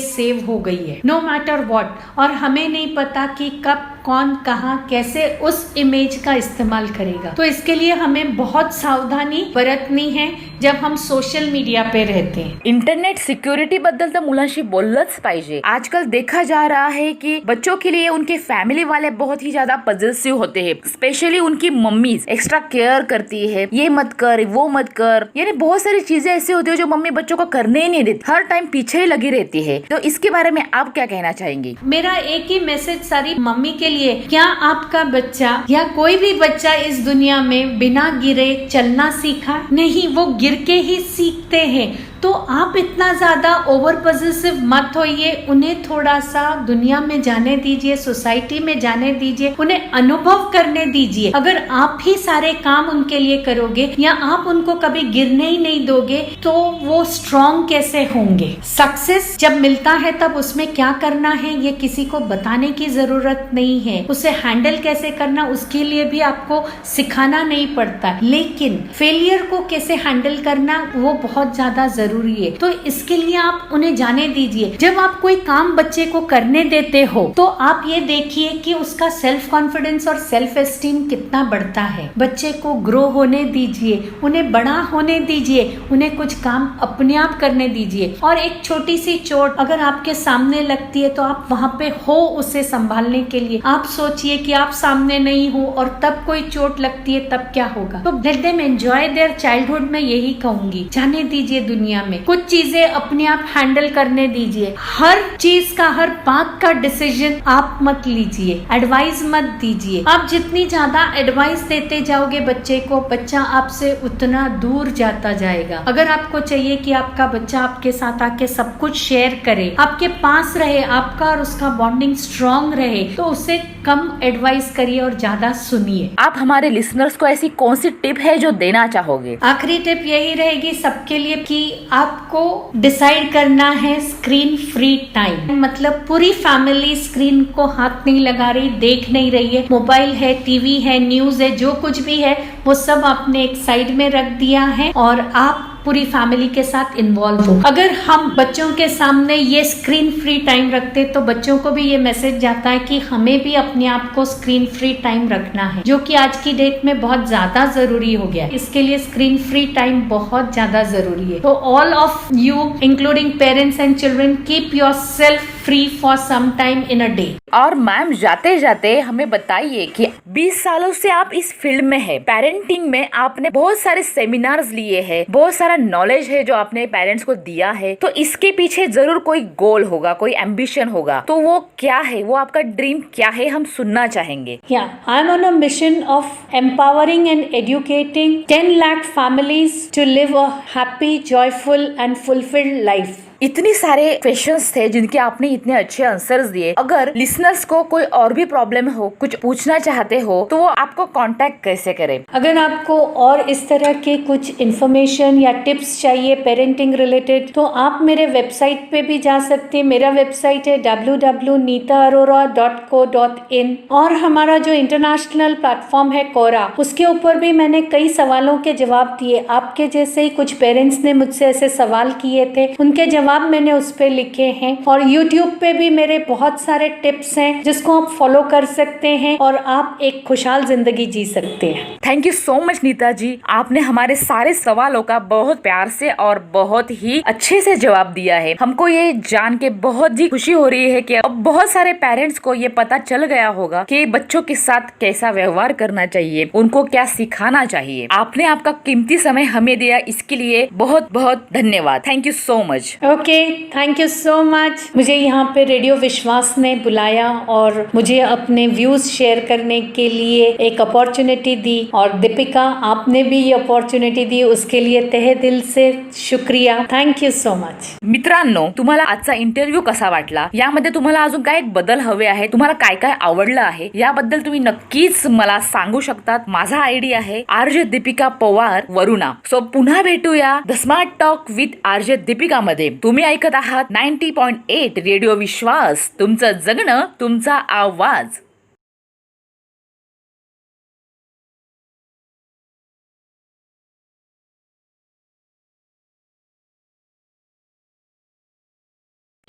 सेव हो गई है, नो मैटर व्हाट। और हमें नहीं पता कि कब कौन कहाँ कैसे उस इमेज का इस्तेमाल करेगा। तो इसके लिए हमें बहुत सावधानी बरतनी है जब हम सोशल मीडिया पे रहते हैं। इंटरनेट सिक्युरिटी बद्दल तर मुलांशी बोललंच पाहिजे। आजकल देखा जा रहा है कि बच्चों के लिए उनके फैमिली वाले बहुत ही ज्यादा पजेसिव होते हैं, स्पेशली उनकी मम्मी एक्स्ट्रा केयर करती है, ये मत कर वो मत कर, यानी बहुत सारी चीजें ऐसी होती है जो मम्मी बच्चों को करने ही नहीं देती, हर टाइम पीछे ही लगी रहती है। तो इसके बारे में आप क्या कहना चाहेंगी? मेरा एक ही मैसेज सारी मम्मी के लिए, क्या आपका बच्चा या कोई भी बच्चा इस दुनिया में बिना गिरे चलना सीखा? नहीं, वो गिर के ही सीखते हैं। तो आप इतना ज्यादा ओवर पॉजिटिव मत होइए, उन्हें थोड़ा सा दुनिया में जाने दीजिए, सोसाइटी में जाने दीजिए, उन्हें अनुभव करने दीजिए। अगर आप ही सारे काम उनके लिए करोगे या आप उनको कभी गिरने ही नहीं दोगे तो वो स्ट्रॉन्ग कैसे होंगे? सक्सेस जब मिलता है तब उसमें क्या करना है ये किसी को बताने की जरूरत नहीं है, उसे हैंडल कैसे करना उसके लिए भी आपको सिखाना नहीं पड़ता, लेकिन फेलियर को कैसे हैंडल करना वो बहुत ज्यादा जरूरी है। तो इसके लिए आप उन्हें जाने दीजिए। जब आप कोई काम बच्चे को करने देते हो तो आप ये देखिए कि उसका सेल्फ कॉन्फिडेंस और सेल्फ एस्टीम कितना बढ़ता है। बच्चे को ग्रो होने दीजिए, उन्हें बड़ा होने दीजिए, उन्हें कुछ काम अपने आप करने दीजिए। और एक छोटी सी चोट अगर आपके सामने लगती है तो आप वहां पे हो उसे संभालने के लिए। आप सोचिए कि आप सामने नहीं हो और तब कोई चोट लगती है, तब क्या होगा? तो let them enjoy their childhood, मैं यही कहूंगी। जाने दीजिए दुनिया में, कुछ चीजें अपने आप हैंडल करने दीजिए। हर चीज का, हर बात का डिसीजन आप मत लीजिए, एडवाइस मत दीजिए। आप जितनी ज्यादा एडवाइस देते जाओगे बच्चे को, बच्चा आपसे उतना दूर जाता जाएगा। अगर आपको चाहिए कि आपका बच्चा आपके साथ आके सब कुछ शेयर करे, आपके पास रहे, आपका और उसका बॉन्डिंग स्ट्रॉन्ग रहे, तो उसे कम एडवाइस करिए और ज्यादा सुनिए। आप हमारे लिसनर्स को ऐसी कौन सी टिप है जो देना चाहोगे? आखिरी टिप यही रहेगी सबके लिए कि आपको डिसाइड करना है स्क्रीन फ्री टाइम। मतलब पूरी फैमिली स्क्रीन को हाथ नहीं लगा रही, देख नहीं रही है, मोबाइल है, टीवी है, न्यूज है, जो कुछ भी है वो सब आपने एक साइड में रख दिया है और आप पूरी फैमिली के साथ इन्वॉल्व हो। अगर हम बच्चों के सामने ये स्क्रीन फ्री टाइम रखते तो बच्चों को भी ये मैसेज जाता है कि हमें भी अपने आप को स्क्रीन फ्री टाइम रखना है, जो कि आज की डेट में बहुत ज्यादा जरूरी हो गया है। इसके लिए स्क्रीन फ्री टाइम बहुत ज्यादा जरूरी है। तो all of you including parents and children, keep yourself free for some time in a day. और मैम जाते जाते हमें बताइए कि 20 सालों से आप इस फील्ड में है, पेरेंटिंग में आपने बहुत सारे सेमिनार्स लिए हैं, बहुत सारा नॉलेज है जो आपने पेरेंट्स को दिया है, तो इसके पीछे जरूर कोई गोल होगा, कोई एम्बिशन होगा, तो वो क्या है, वो आपका ड्रीम क्या है, हम सुनना चाहेंगे। I am on a mission of empowering and educating 10 lakh families to live a happy, joyful and fulfilled life. इतनी सारे क्वेश्चंस थे जिनके आपने इतने अच्छे आंसर्स दिए। अगर लिसनर्स को कोई और भी प्रॉब्लम हो, कुछ पूछना चाहते हो, तो वो आपको कांटेक्ट कैसे करें? अगर आपको और इस तरह के कुछ इन्फॉर्मेशन या टिप्स चाहिए पेरेंटिंग रिलेटेड, तो आप मेरे वेबसाइट पे भी जा सकते हैं। मेरा वेबसाइट है www.neetaarora.co.in और हमारा जो इंटरनेशनल प्लेटफॉर्म है कोरा, उसके ऊपर भी मैंने कई सवालों के जवाब दिए। आपके जैसे ही कुछ पेरेंट्स ने मुझसे ऐसे सवाल किए थे, उनके जवाब मैंने उस पे लिखे हैं। और YouTube पे भी मेरे बहुत सारे टिप्स हैं जिसको आप फॉलो कर सकते हैं और आप एक खुशहाल जिंदगी जी सकते हैं। Thank you so much Neeta ji, आपने हमारे सारे सवालों का बहुत प्यार से और बहुत ही अच्छे से जवाब दिया है। हमको ये जान के बहुत ही खुशी हो रही है कि अब बहुत सारे पेरेंट्स को ये पता चल गया होगा कि बच्चों के साथ कैसा व्यवहार करना चाहिए, उनको क्या सिखाना चाहिए। आपने आपका कीमती समय हमें दिया, इसके लिए बहुत बहुत धन्यवाद। Thank you so much. Okay, thank you so much. मुझे यहाँ पे रेडियो विश्वास ने बुलाया और मुझे अपने व्यूज शेयर करने के लिए एक अपॉर्चुनिटी दी, और दीपिका आपने भी ये अपॉर्चुनिटी दी, उसके लिए तहे दिल से शुक्रिया। Thank you so much. मित्रांनो, तुम्हाला आजचा इंटरव्ह्यू कसा वाटला, यामध्ये तुम्हाला अजून काय बदल हवे आहे, तुम्हाला काय काय आवडलं आहे, याबद्दल तुम्ही नक्कीच मला सांगू शकतात। माझा आयडी आहे आरजे दीपिका पवार वरुणा। सो पुन्हा भेटूया the smart talk with RJ Deepika मध्ये। तुम्ही ऐकत आहात 90.8 रेडिओ विश्वास, तुमचं जगणं तुमचा आवाज।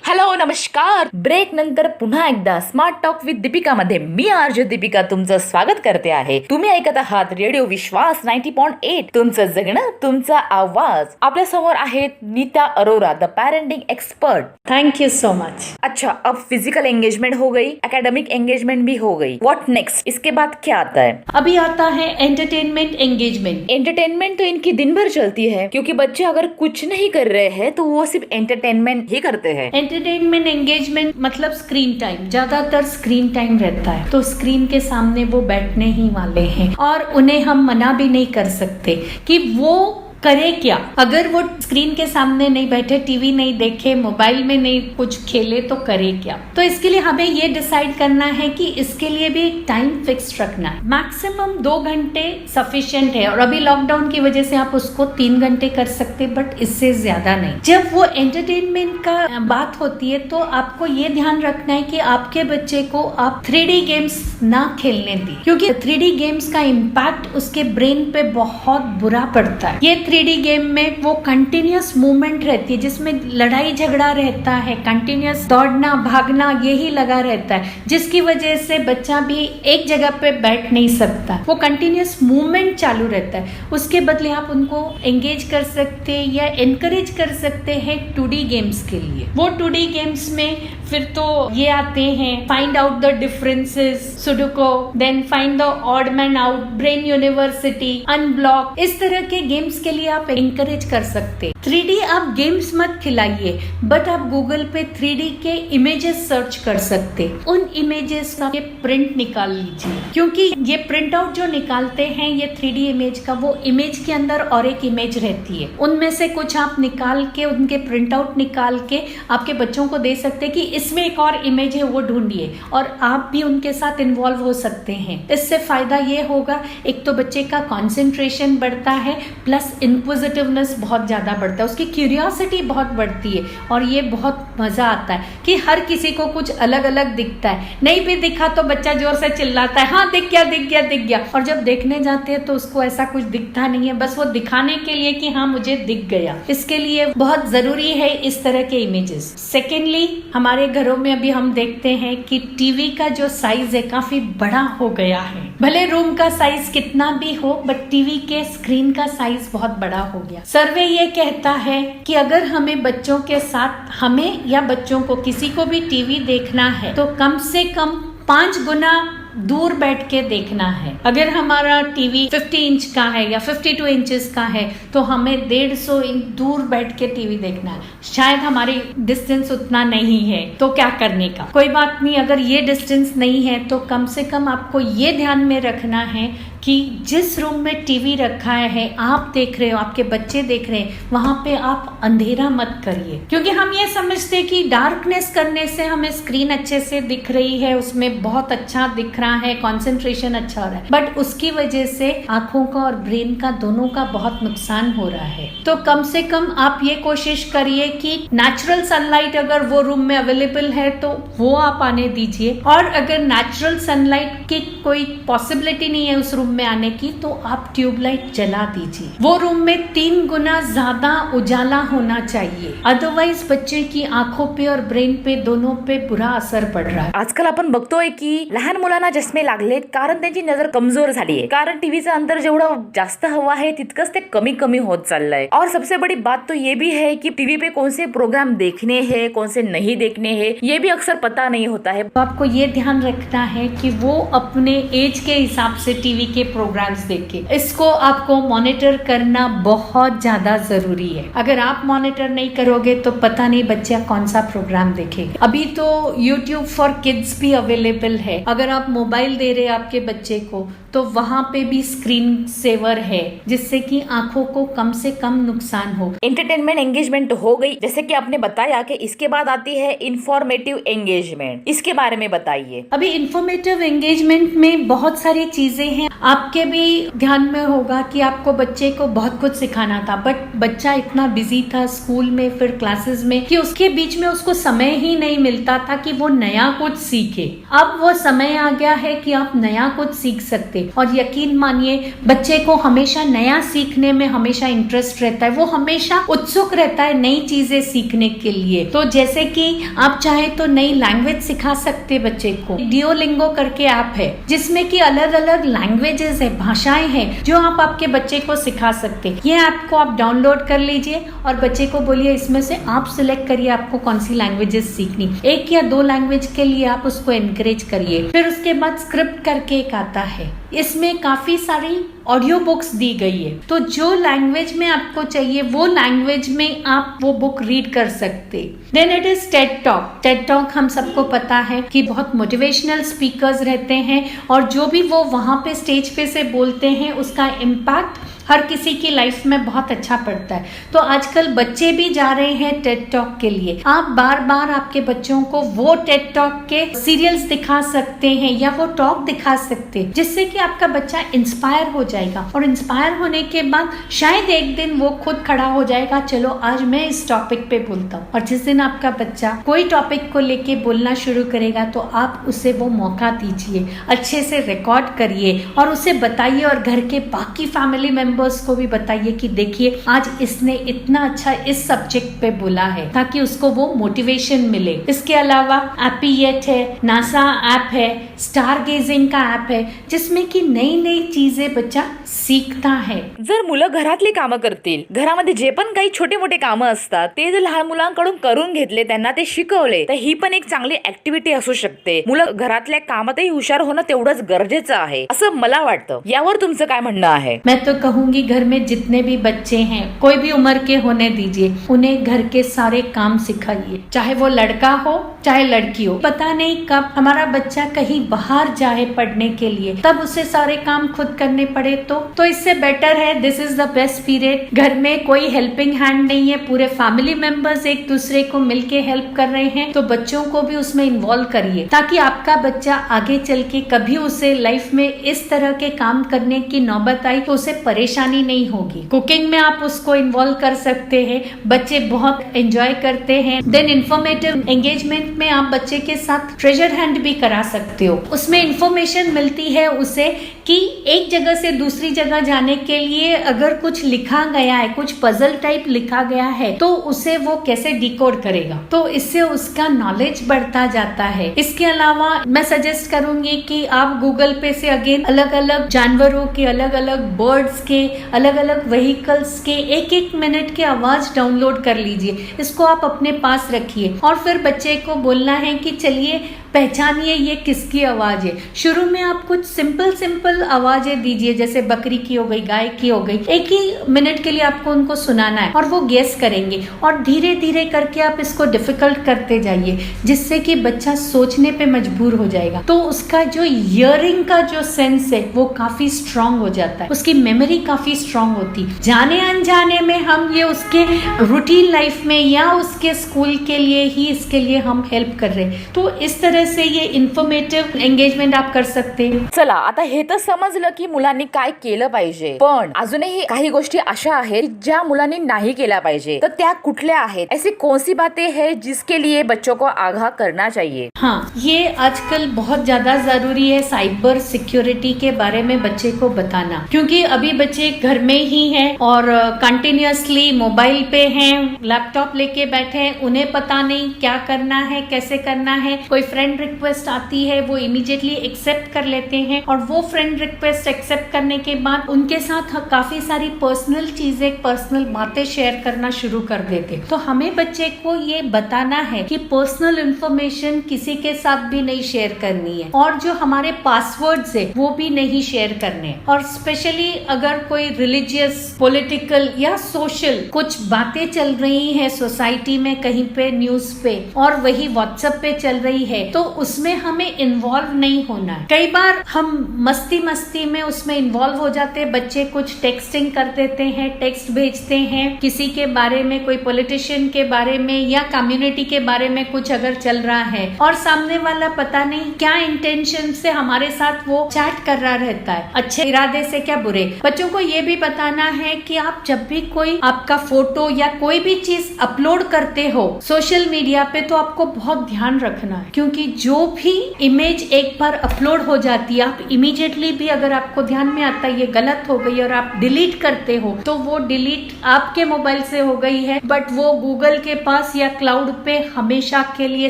हॅलो नमस्कार. ब्रेक नंतर पुन्हा एकदा स्मार्ट टॉक विथ दीपिका मध्ये मी आरजे दीपिका तुमचं स्वागत करते आहे. तुम्ही ऐकत आहात रेडिओ विश्वास 90.8 तुमचं जगणं तुमचा आवाज. आपल्या समोर आहेत Neeta Arora, the parenting expert. Thank you so much. अच्छा, अब फिजिकल एंगेजमेंट हो गई, एकेडमिक एंगेजमेंट भी हो गई. What next? इसके बाद क्या आता है? अभी आता है एंटरटेनमेंट एंगेजमेंट. एंटरटेनमेंट तो इनकी दिन भर चलती है, क्योंकि बच्चे अगर कुछ नहीं कर रहे हैं तो वो सिर्फ एंटरटेनमेंट ही करते हैं. एंटरटेनमेंट एंगेजमेंट मतलब स्क्रीन टाइम, ज्यादातर स्क्रीन टाइम रहता है, तो स्क्रीन के सामने वो बैठने ही वाले हैं और उन्हें हम मना भी नहीं कर सकते कि वो करे क्या. अगर वो स्क्रीन के सामने नहीं बैठे, टीवी नहीं देखे, मोबाइल में नहीं कुछ खेले तो करे क्या. तो इसके लिए हमें ये डिसाइड करना है कि इसके लिए भी एक टाइम फिक्स रखना है. मैक्सिमम 2 घंटे सफिशिएंट है और अभी लॉकडाउन की वजह से आप उसको 3 घंटे कर सकते, बट इससे ज्यादा नहीं. जब वो एंटरटेनमेंट का बात होती है तो आपको ये ध्यान रखना है कि आपके बच्चे को आप 3D गेम्स ना खेलने दी, क्योंकि 3D गेम्स का इम्पैक्ट उसके ब्रेन पे बहुत बुरा पड़ता है. ये 3D गेम में वो कंटिन्यूअस मूवमेंट रहती है, जिसमें लड़ाई झगड़ा रहता है, कंटिन्यूअस दौड़ना भागना यही लगा रहता है, जिसकी वजह से बच्चा भी एक जगह पे बैठ नहीं सकता. वो कंटिन्यूअस मूवमेंट चालू रहता है. उसके बदले आप उनको एंगेज कर सकते हैं या एनकरेज कर सकते हैं 2D गेम्स के लिए. वो 2D गेम्स में फिर तो ये आते हैं find out the differences, sudoku, then find the odd man out, brain university, unblock. इस तरह के गेम्स के लिए आप एनकरेज कर सकते. 3D आप गेम्स मत खिलाइए, बट आप गूगल पे 3D के इमेजेस सर्च कर सकते. उन इमेजेस का ये प्रिंट निकाल लीजिए, क्योंकि ये प्रिंट आउट जो निकालते हैं ये 3D इमेज का, वो इमेज के अंदर और एक इमेज रहती है. उनमें से कुछ आप निकाल के, उनके प्रिंट आउट निकाल के आपके बच्चों को दे सकते हैं कि इसमें एक और इमेज है, वो ढूंढिए, और आप भी उनके साथ इन्वॉल्व हो सकते हैं. इससे फायदा ये होगा, एक तो बच्चे का कॉन्सेंट्रेशन बढ़ता है, प्लस इनक्विजिटिवनेस बहुत ज्यादा बढ़ता है, उसकी क्यूरियोसिटी बहुत बढ़ती है, और ये बहुत मजा आता है कि हर किसी को कुछ अलग अलग दिखता है. नहीं भी दिखा तो बच्चा जोर से चिल्लाता है, हाँ दिख गया दिख गया दिख गया, और जब देखने जाते हैं तो उसको ऐसा कुछ दिखता नहीं है, बस वो दिखाने के लिए कि हाँ मुझे दिख गया. इसके लिए बहुत जरूरी है इस तरह के इमेजेस. सेकेंडली, हमारे घरों में अभी हम देखते हैं कि टीवी का जो साइज है काफी बड़ा हो गया है. भले रूम का साइज कितना भी हो, बट टीवी के स्क्रीन का साइज बहुत बड़ा हो गया. सर्वे ये कहता है कि अगर हमें बच्चों के साथ, हमें या बच्चों को, किसी को भी टीवी देखना है तो कम से कम 5 गुना दूर बैठ के देखना है. अगर हमारा टीवी 50 इंच का है या 52 इंचेस का है तो हमें 150 इंच दूर बैठ के टीवी देखना है. शायद हमारी डिस्टेंस उतना नहीं है तो क्या करने का, कोई बात नहीं. अगर ये डिस्टेंस नहीं है तो कम से कम आपको ये ध्यान में रखना है कि जिस रूम में टीवी रखा है, आप देख रहे हो, आपके बच्चे देख रहे हैं, वहां पे आप अंधेरा मत करिए. क्योंकि हम ये समझते कि डार्कनेस करने से हमें स्क्रीन अच्छे से दिख रही है, उसमें बहुत अच्छा दिख रहा है, कंसंट्रेशन अच्छा हो रहा है, बट उसकी वजह से आंखों का और ब्रेन का दोनों का बहुत नुकसान हो रहा है. तो कम से कम आप ये कोशिश करिए कि नेचुरल सनलाइट अगर वो रूम में अवेलेबल है तो वो आप आने दीजिए, और अगर नेचुरल सनलाइट की कोई पॉसिबिलिटी नहीं है उस रूम में आने की तो आप ट्यूबलाइट जला दीजिए. वो रूम में 3 गुना ज्यादा उजाला होना चाहिए, अदरवाइज बच्चे की आंखों पे और ब्रेन पे दोनों पे बुरा असर पड़ रहा है. आजकाल आपण बघतोय की लहान मुलांना चष्मे लागलेत, कारण त्यांची नजर कमजोर झाली आहे, कारण टीव्हीचं अंतर जेवढं जास्त हवा है तितकंच ते कमी कमी होत चाललंय. और सबसे बड़ी बात तो ये भी है कि टीवी पे कौन से प्रोग्राम देखने हैं, कौन से नहीं देखने हैं, ये भी अक्सर पता नहीं होता है. तो आपको ये ध्यान रखना है कि वो अपने एज के हिसाब से टीवी के प्रोग्राम्स देखे. इसको आपको मॉनिटर करना बहुत ज्यादा जरूरी है. अगर आप मॉनिटर नहीं करोगे तो पता नहीं बच्चा कौन सा प्रोग्राम देखेगा. अभी तो YouTube फॉर किड्स भी अवेलेबल है. अगर आप मोबाइल दे रहे हैं आपके बच्चे को तो वहाँ पे भी स्क्रीन सेवर है, जिससे कि आंखों को कम से कम नुकसान हो. एंटरटेनमेंट एंगेजमेंट हो गई, जैसे कि आपने बताया कि इसके बाद आती है इंफॉर्मेटिव एंगेजमेंट. इसके बारे में बताइए. अभी इंफॉर्मेटिव एंगेजमेंट में बहुत सारी चीजें हैं. आपके भी ध्यान में होगा कि आपको बच्चे को बहुत कुछ सिखाना था, बट बच्चा इतना बिजी था स्कूल में फिर क्लासेस में कि उसके बीच में उसको समय ही नहीं मिलता था कि वो नया कुछ सीखे। अब वो समय आ गया है कि आप नया कुछ सीख सकते, और यकीन मानिए बच्चे को हमेशा नया सीखने में हमेशा इंटरेस्ट रहता है, वो हमेशा उत्सुक रहता है नई चीजें सीखने के लिए। तो जैसे कि आप चाहे तो नई लैंग्वेज सिखा सकते बच्चे को। डिओलिंगो करके ऐप है जिसमें कि अलग अलग लैंग्वेजेस है, भाषाएं हैं जो आप आपके बच्चे को सिखा सकते। ये ऐप को आप डाउनलोड कर लीजिए और बच्चे को बोलिए इसमें से आप सिलेक्ट करिए आपको कौन सी लैंग्वेजेस सीखनी, 1 या 2 लैंग्वेज के लिए आप उसको एनकरेज करिए। फिर उसके बाद स्क्रिप्ट करके एक आता है, इसमें काफी सारी ऑडियो बुक्स दी गई है, तो जो लैंग्वेज में आपको चाहिए वो लैंग्वेज में आप वो बुक रीड कर सकते। Then it is TED talk. TED talk हम सबको पता है कि बहुत मोटिवेशनल स्पीकर्स रहते हैं और जो भी वो वहां पे स्टेज पे से बोलते हैं उसका इम्पैक्ट हर किसी की लाइफ में बहुत अच्छा पड़ता है। तो आजकल बच्चे भी जा रहे हैं टेड टॉक के लिए। आप बार बार आपके बच्चों को वो टेड टॉक के सीरियल्स दिखा सकते हैं या वो टॉक दिखा सकते हैं, जिससे कि आपका बच्चा इंस्पायर हो जाएगा, और इंस्पायर होने के बाद शायद एक दिन वो खुद खड़ा हो जाएगा, चलो आज मैं इस टॉपिक पे बोलता हूँ। और जिस दिन आपका बच्चा कोई टॉपिक को लेके बोलना शुरू करेगा तो आप उसे वो मौका दीजिए, अच्छे से रिकॉर्ड करिए और उसे बताइए, और घर के बाकी फैमिली मेंबर्स को भी बताइए कि देखिए आज इसने इतना अच्छा इस सब्जेक्ट पे बोला है, ताकि उसको वो मोटिवेशन मिले। इसके अलावा एपियट है, नासा ऐप है, स्टार गेजिंग का ऐप है, जिसमें कि नई नई चीजें बच्चा सीखता है। जर मुलं घरातली कामं करतील, घरामध्ये जे पण काही छोटे मोठे कामं असतात ते जर लहान मुलांकडून करून घेतले, त्यांना ते शिकवले, तर ही पण एक चांगली ऍक्टिव्हिटी असू शकते। मुलं घरातल्या कामातही हुशार होणं तेवढंच गरजेचं आहे असं मला वाटतं। यावर तुमचं काय म्हणणं आहे? मैं तो कहूंगी घर में जितने भी बच्चे हैं, कोई भी उम्र के होने दीजिए, उन्हें घर के सारे काम सिखाइए, चाहे वो लड़का हो चाहे लड़की हो। पता नहीं कब हमारा बच्चा कहीं बाहर जाए पढ़ने के लिए, तब उसे सारे काम खुद करने पड़े तो इससे बेटर है, this is the best period. घर में कोई हेल्पिंग हैंड नहीं है, पूरे फैमिली मेंबर्स एक दूसरे को मिलके हेल्प कर रहे हैं, तो बच्चों को भी उसमें इन्वॉल्व करिए, ताकि आपका बच्चा आगे चल के कभी उसे लाइफ में इस तरह के काम करने की नौबत आई तो उसे परेशानी नहीं होगी। कुकिंग में आप उसको इन्वॉल्व कर सकते हैं, बच्चे बहुत एंजॉय करते हैं। देन इंफॉर्मेटिव एंगेजमेंट में आप बच्चे के साथ ट्रेजर हंट भी करा सकते हो, उसमें इंफॉर्मेशन मिलती है उसे कि एक जगह से दूसरी जगह जाने के लिए अगर कुछ लिखा गया है, कुछ पजल टाइप लिखा गया है, तो उसे वो कैसे डिकोड करेगा, तो इससे उसका नॉलेज बढ़ता जाता है। इसके अलावा मैं सजेस्ट करूंगी कि आप गूगल पे से अगेन अलग अलग जानवरों के, अलग अलग बर्ड्स के, अलग अलग व्हीकल्स के 1-1 मिनट के आवाज डाउनलोड कर लीजिए, इसको आप अपने पास रखिए और फिर बच्चे को बोलना है कि चलिए पहचानिए ये किसकी आवाज है। शुरू में आप कुछ सिंपल आवाजें दीजिए, जैसे बकरी की हो गई, गाय की हो गई, 1 ही मिनट के लिए आपको उनको सुनाना है और वो गेस करेंगे, और धीरे धीरे करके आप इसको डिफिकल्ट करते जाइए, जिससे कि बच्चा सोचने पे मजबूर हो जाएगा। तो उसका जो हियरिंग का जो सेंस है वो काफी स्ट्रांग हो जाता है, उसकी मेमोरी काफी स्ट्रांग होती। जाने अनजाने में हम ये उसके रूटीन लाइफ में या उसके स्कूल के लिए ही इसके लिए हम हेल्प कर रहे हैं। तो इस तरह से ये इन्फॉर्मेटिव एंगेजमेंट आप कर सकते हैं। चला, आता हे तर समजलं की मुलांनी काय केलं पाहिजे, पण अजूनही काही गोष्टी अशा आहेत ज्या मुलांनी नाही केल्या पाहिजे, तर त्या कुठल्या आहेत? ऐसी कौन सी बातें हैं जिसके लिए बच्चों को आगाह करना चाहिए? हाँ, ये आजकल बहुत ज्यादा जरूरी है साइबर सिक्योरिटी के बारे में बच्चे को बताना, क्योंकि अभी बच्चे घर में ही हैं और कंटिन्यूअसली मोबाइल पे हैं, लैपटॉप लेके बैठे हैं, उन्हें पता नहीं क्या करना है, कैसे करना है। कोई फ्रेंड रिक्वेस्ट आती है वो इमीडिएटली एक्सेप्ट कर लेते हैं, और वो फ्रेंड रिक्वेस्ट एक्सेप्ट करने के बाद उनके साथ काफी सारी पर्सनल चीजें, पर्सनल बातें शेयर करना शुरू कर देते। तो हमें बच्चे को ये बताना है कि पर्सनल इंफॉर्मेशन किसी के साथ भी नहीं शेयर करनी है, और जो हमारे पासवर्ड्स है वो भी नहीं शेयर करने। और स्पेशली अगर कोई रिलीजियस, पॉलिटिकल या सोशल कुछ बातें चल रही है सोसाइटी में, कहीं पे न्यूज पे और वही व्हाट्सएप पे चल रही है, तो उसमें हमें इन्वॉल्व नहीं होना है। कई बार हम मस्ती मस्ती में उसमें इन्वॉल्व हो जाते हैं। बच्चे कुछ टेक्सटिंग कर देते हैं, टेक्स्ट भेजते हैं किसी के बारे में, कोई पॉलिटिशियन के बारे में या कम्युनिटी के बारे में कुछ अगर चल रहा है, और सामने वाला पता नहीं क्या इंटेंशन से हमारे साथ वो चैट कर रहा रहता है, अच्छे इरादे से क्या बुरे। बच्चों को ये भी बताना है कि आप जब भी कोई आपका फोटो या कोई भी चीज अपलोड करते हो सोशल मीडिया पे, तो आपको बहुत ध्यान रखना है, क्योंकि जो भी इमेज एक बार अपलोड हो जाती है, आप इमीडिएटली भी अगर आपको ध्यान में आता है ये गलत हो गई और आप डिलीट करते हो, तो वो डिलीट आपके मोबाइल से हो गई है, बट वो गूगल के पास या क्लाउड पे हमेशा के लिए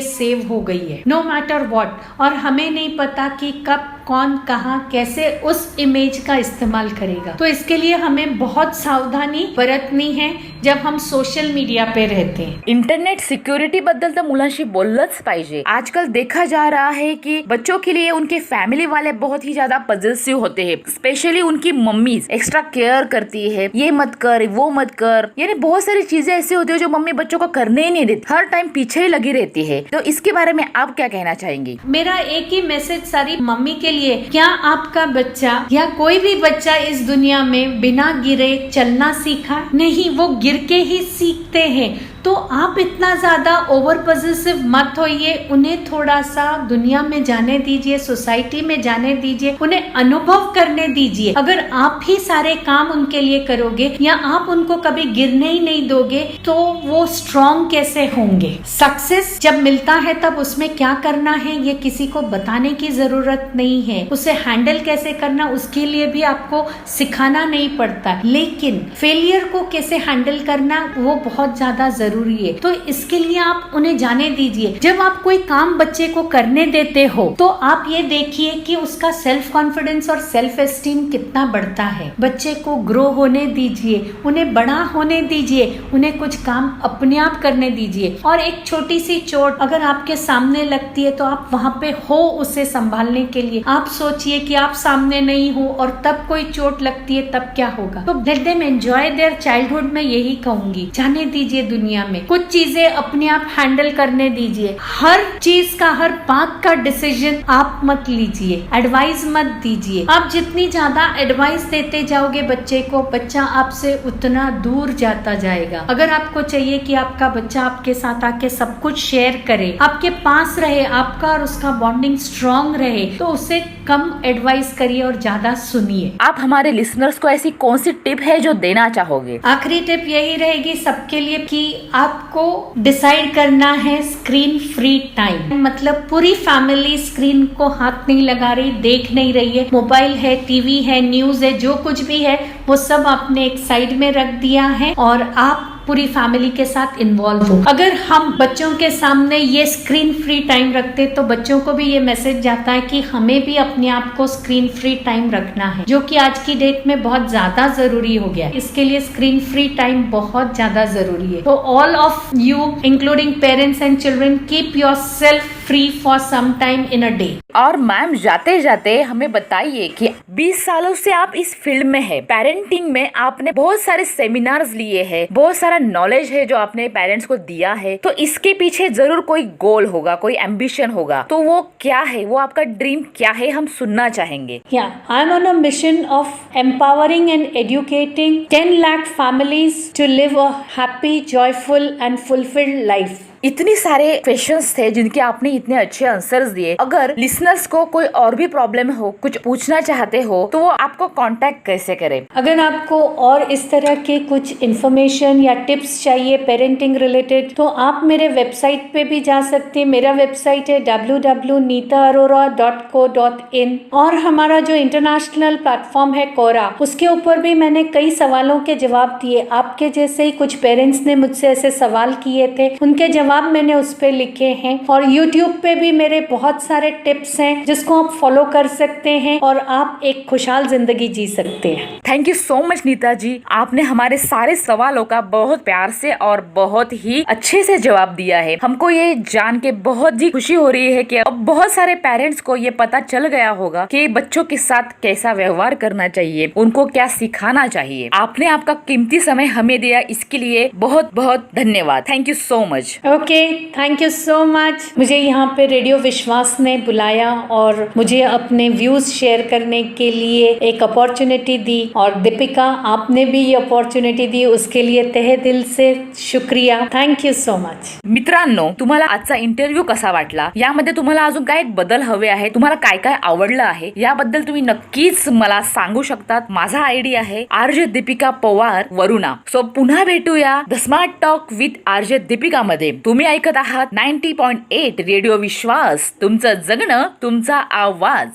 सेव हो गई है, नो मैटर व्हाट। और हमें नहीं पता कि कब कौन कहां कैसे उस इमेज का इस्तेमाल करेगा। तो इसके लिए हमें बहुत सावधानी बरतनी है जब हम सोशल मीडिया पे रहते हैं। इंटरनेट सिक्युरिटी बद्दल तर मुलांशी बोललंच पाहिजे। आजकल देखा जा रहा है कि बच्चों के लिए उनके फैमिली वाले बहुत ही ज्यादा पजेसिव होते हैं, स्पेशली उनकी मम्मी एक्स्ट्रा केयर करती है, ये मत कर वो मत कर, यानी बहुत सारी चीजें ऐसी होती है जो मम्मी बच्चों को करने ही नहीं देती, हर टाइम पीछे ही लगी रहती है। तो इसके बारे में आप क्या कहना चाहेंगी? मेरा एक ही मैसेज सारी मम्मी के लिए, क्या आपका बच्चा या कोई भी बच्चा इस दुनिया में बिना गिरे चलना सीखा? नहीं, वो गिर के ही सीखते हैं। तो आप इतना ज्यादा ओवर पॉजिटिव मत होइए, उन्हें थोड़ा सा दुनिया में जाने दीजिए, सोसाइटी में जाने दीजिए, उन्हें अनुभव करने दीजिए। अगर आप ही सारे काम उनके लिए करोगे या आप उनको कभी गिरने ही नहीं दोगे, तो वो स्ट्रॉन्ग कैसे होंगे? सक्सेस जब मिलता है तब उसमें क्या करना है ये किसी को बताने की जरूरत नहीं है, उसे हैंडल कैसे करना उसके लिए भी आपको सिखाना नहीं पड़ता, लेकिन फेलियर को कैसे हैंडल करना वो बहुत ज्यादा जरूरी है। तो इसके लिए आप उन्हें जाने दीजिए। जब आप कोई काम बच्चे को करने देते हो, तो आप ये देखिए कि उसका सेल्फ कॉन्फिडेंस और सेल्फ एस्टीम कितना बढ़ता है। बच्चे को ग्रो होने दीजिए, उन्हें बड़ा होने दीजिए, उन्हें कुछ काम अपने आप करने दीजिए। और एक छोटी सी चोट अगर आपके सामने लगती है, तो आप वहां पे हो उसे संभालने के लिए। आप सोचिए कि आप सामने नहीं हो और तब कोई चोट लगती है, तब क्या होगा? तो let them enjoy their childhood, मैं यही कहूंगी। जाने दीजिए दुनिया में, कुछ चीजें अपने आप हैंडल करने दीजिए। हर चीज का, हर बात का डिसीजन आप मत लीजिए, एडवाइस मत दीजिए। आप जितनी ज्यादा एडवाइस देते जाओगे बच्चे को, बच्चा आपसे उतना दूर जाता जाएगा। अगर आपको चाहिए कि आपका बच्चा आपके साथ आके सब कुछ शेयर करे, आपके पास रहे, आपका और उसका बॉन्डिंग स्ट्रॉन्ग रहे, तो उसे कम एडवाइस करिए और ज्यादा सुनिए। आप हमारे लिसनर्स को ऐसी कौन सी टिप है जो देना चाहोगे? आखिरी टिप यही रहेगी सबके लिए कि आपको डिसाइड करना है स्क्रीन फ्री टाइम। मतलब पूरी फैमिली स्क्रीन को हाथ नहीं लगा रही, देख नहीं रही है, मोबाइल है, टीवी है, न्यूज है, जो कुछ भी है वो सब आपने एक साइड में रख दिया है और आप पूरी फैमिली के साथ इन्वॉल्व हो। अगर हम बच्चों के सामने ये स्क्रीन फ्री टाइम रखते, तो बच्चों को भी ये मैसेज जाता है कि हमें भी अपने आप को स्क्रीन फ्री टाइम रखना है, जो कि आज की डेट में बहुत ज्यादा जरूरी हो गया है। इसके लिए स्क्रीन फ्री टाइम बहुत ज्यादा जरूरी है। तो all of you including parents and children, keep yourself free for some time in a day. और मैम जाते जाते हमें बताइए कि 20 सालों से आप इस फील्ड में है, पेरेंटिंग में आपने बहुत सारे सेमिनार्स लिए हैं, बहुत सारा नॉलेज है जो आपने पेरेंट्स को दिया है, तो इसके पीछे जरूर कोई गोल होगा, कोई एम्बिशन होगा, तो वो क्या है, वो आपका ड्रीम क्या है, हम सुनना चाहेंगे। I am on a mission of empowering and educating 10 lakh families to live a happy, joyful and fulfilled life. इतने सारे क्वेश्चंस थे जिनके आपने इतने अच्छे आंसर्स दिए। अगर लिसनर्स को कोई और भी प्रॉब्लम हो, कुछ पूछना चाहते हो, तो वो आपको कांटेक्ट कैसे करें? अगर आपको और इस तरह के कुछ इन्फॉर्मेशन या टिप्स चाहिए पेरेंटिंग रिलेटेड, तो आप मेरे वेबसाइट पे भी जा सकते हैं। मेरा वेबसाइट है www.neetaarora.co.in और हमारा जो इंटरनेशनल प्लेटफॉर्म है कोरा, उसके ऊपर भी मैंने कई सवालों के जवाब दिए। आपके जैसे ही कुछ पेरेंट्स ने मुझसे ऐसे सवाल किए थे, उनके जवाब जवाब मैंने उस पे लिखे हैं, और YouTube पे भी मेरे बहुत सारे टिप्स हैं जिसको आप फॉलो कर सकते हैं और आप एक खुशहाल जिंदगी जी सकते हैं। Thank you so much Neeta ji, आपने हमारे सारे सवालों का बहुत प्यार से और बहुत ही अच्छे से जवाब दिया है। हमको ये जान के बहुत ही खुशी हो रही है कि अब बहुत सारे पेरेंट्स को ये पता चल गया होगा कि बच्चों के साथ कैसा व्यवहार करना चाहिए, उनको क्या सिखाना चाहिए। आपने आपका कीमती समय हमें दिया, इसके लिए बहुत बहुत धन्यवाद। Thank you so much. Okay, thank you so much. मुझे यहाँ पे रेडियो विश्वास ने बुलाया और मुझे अपने व्यूज शेयर करने के लिए एक अपॉर्चुनिटी दी, और दीपिका आपने भी ये अपॉर्चुनिटी दी, उसके लिए तहे दिल से शुक्रिया। Thank you so much. मित्रांनो, तुम्हाला आजचा इंटरव्ह्यू कसा वाटला, यामध्ये तुम्हाला अजून काय बदल हवे आहे, तुम्हाला काय काय आवडलं आहे, याबद्दल तुम्ही नक्कीच मला सांगू शकतात। माझा आयडी आहे आरजे दीपिका पवार वरुणा। सो पुन्हा भेटूया the smart talk with RJ Deepika मध्ये। तुम्ही ऐकत आहात 90.8 रेडिओ विश्वास, तुमचं जगणं तुमचा आवाज।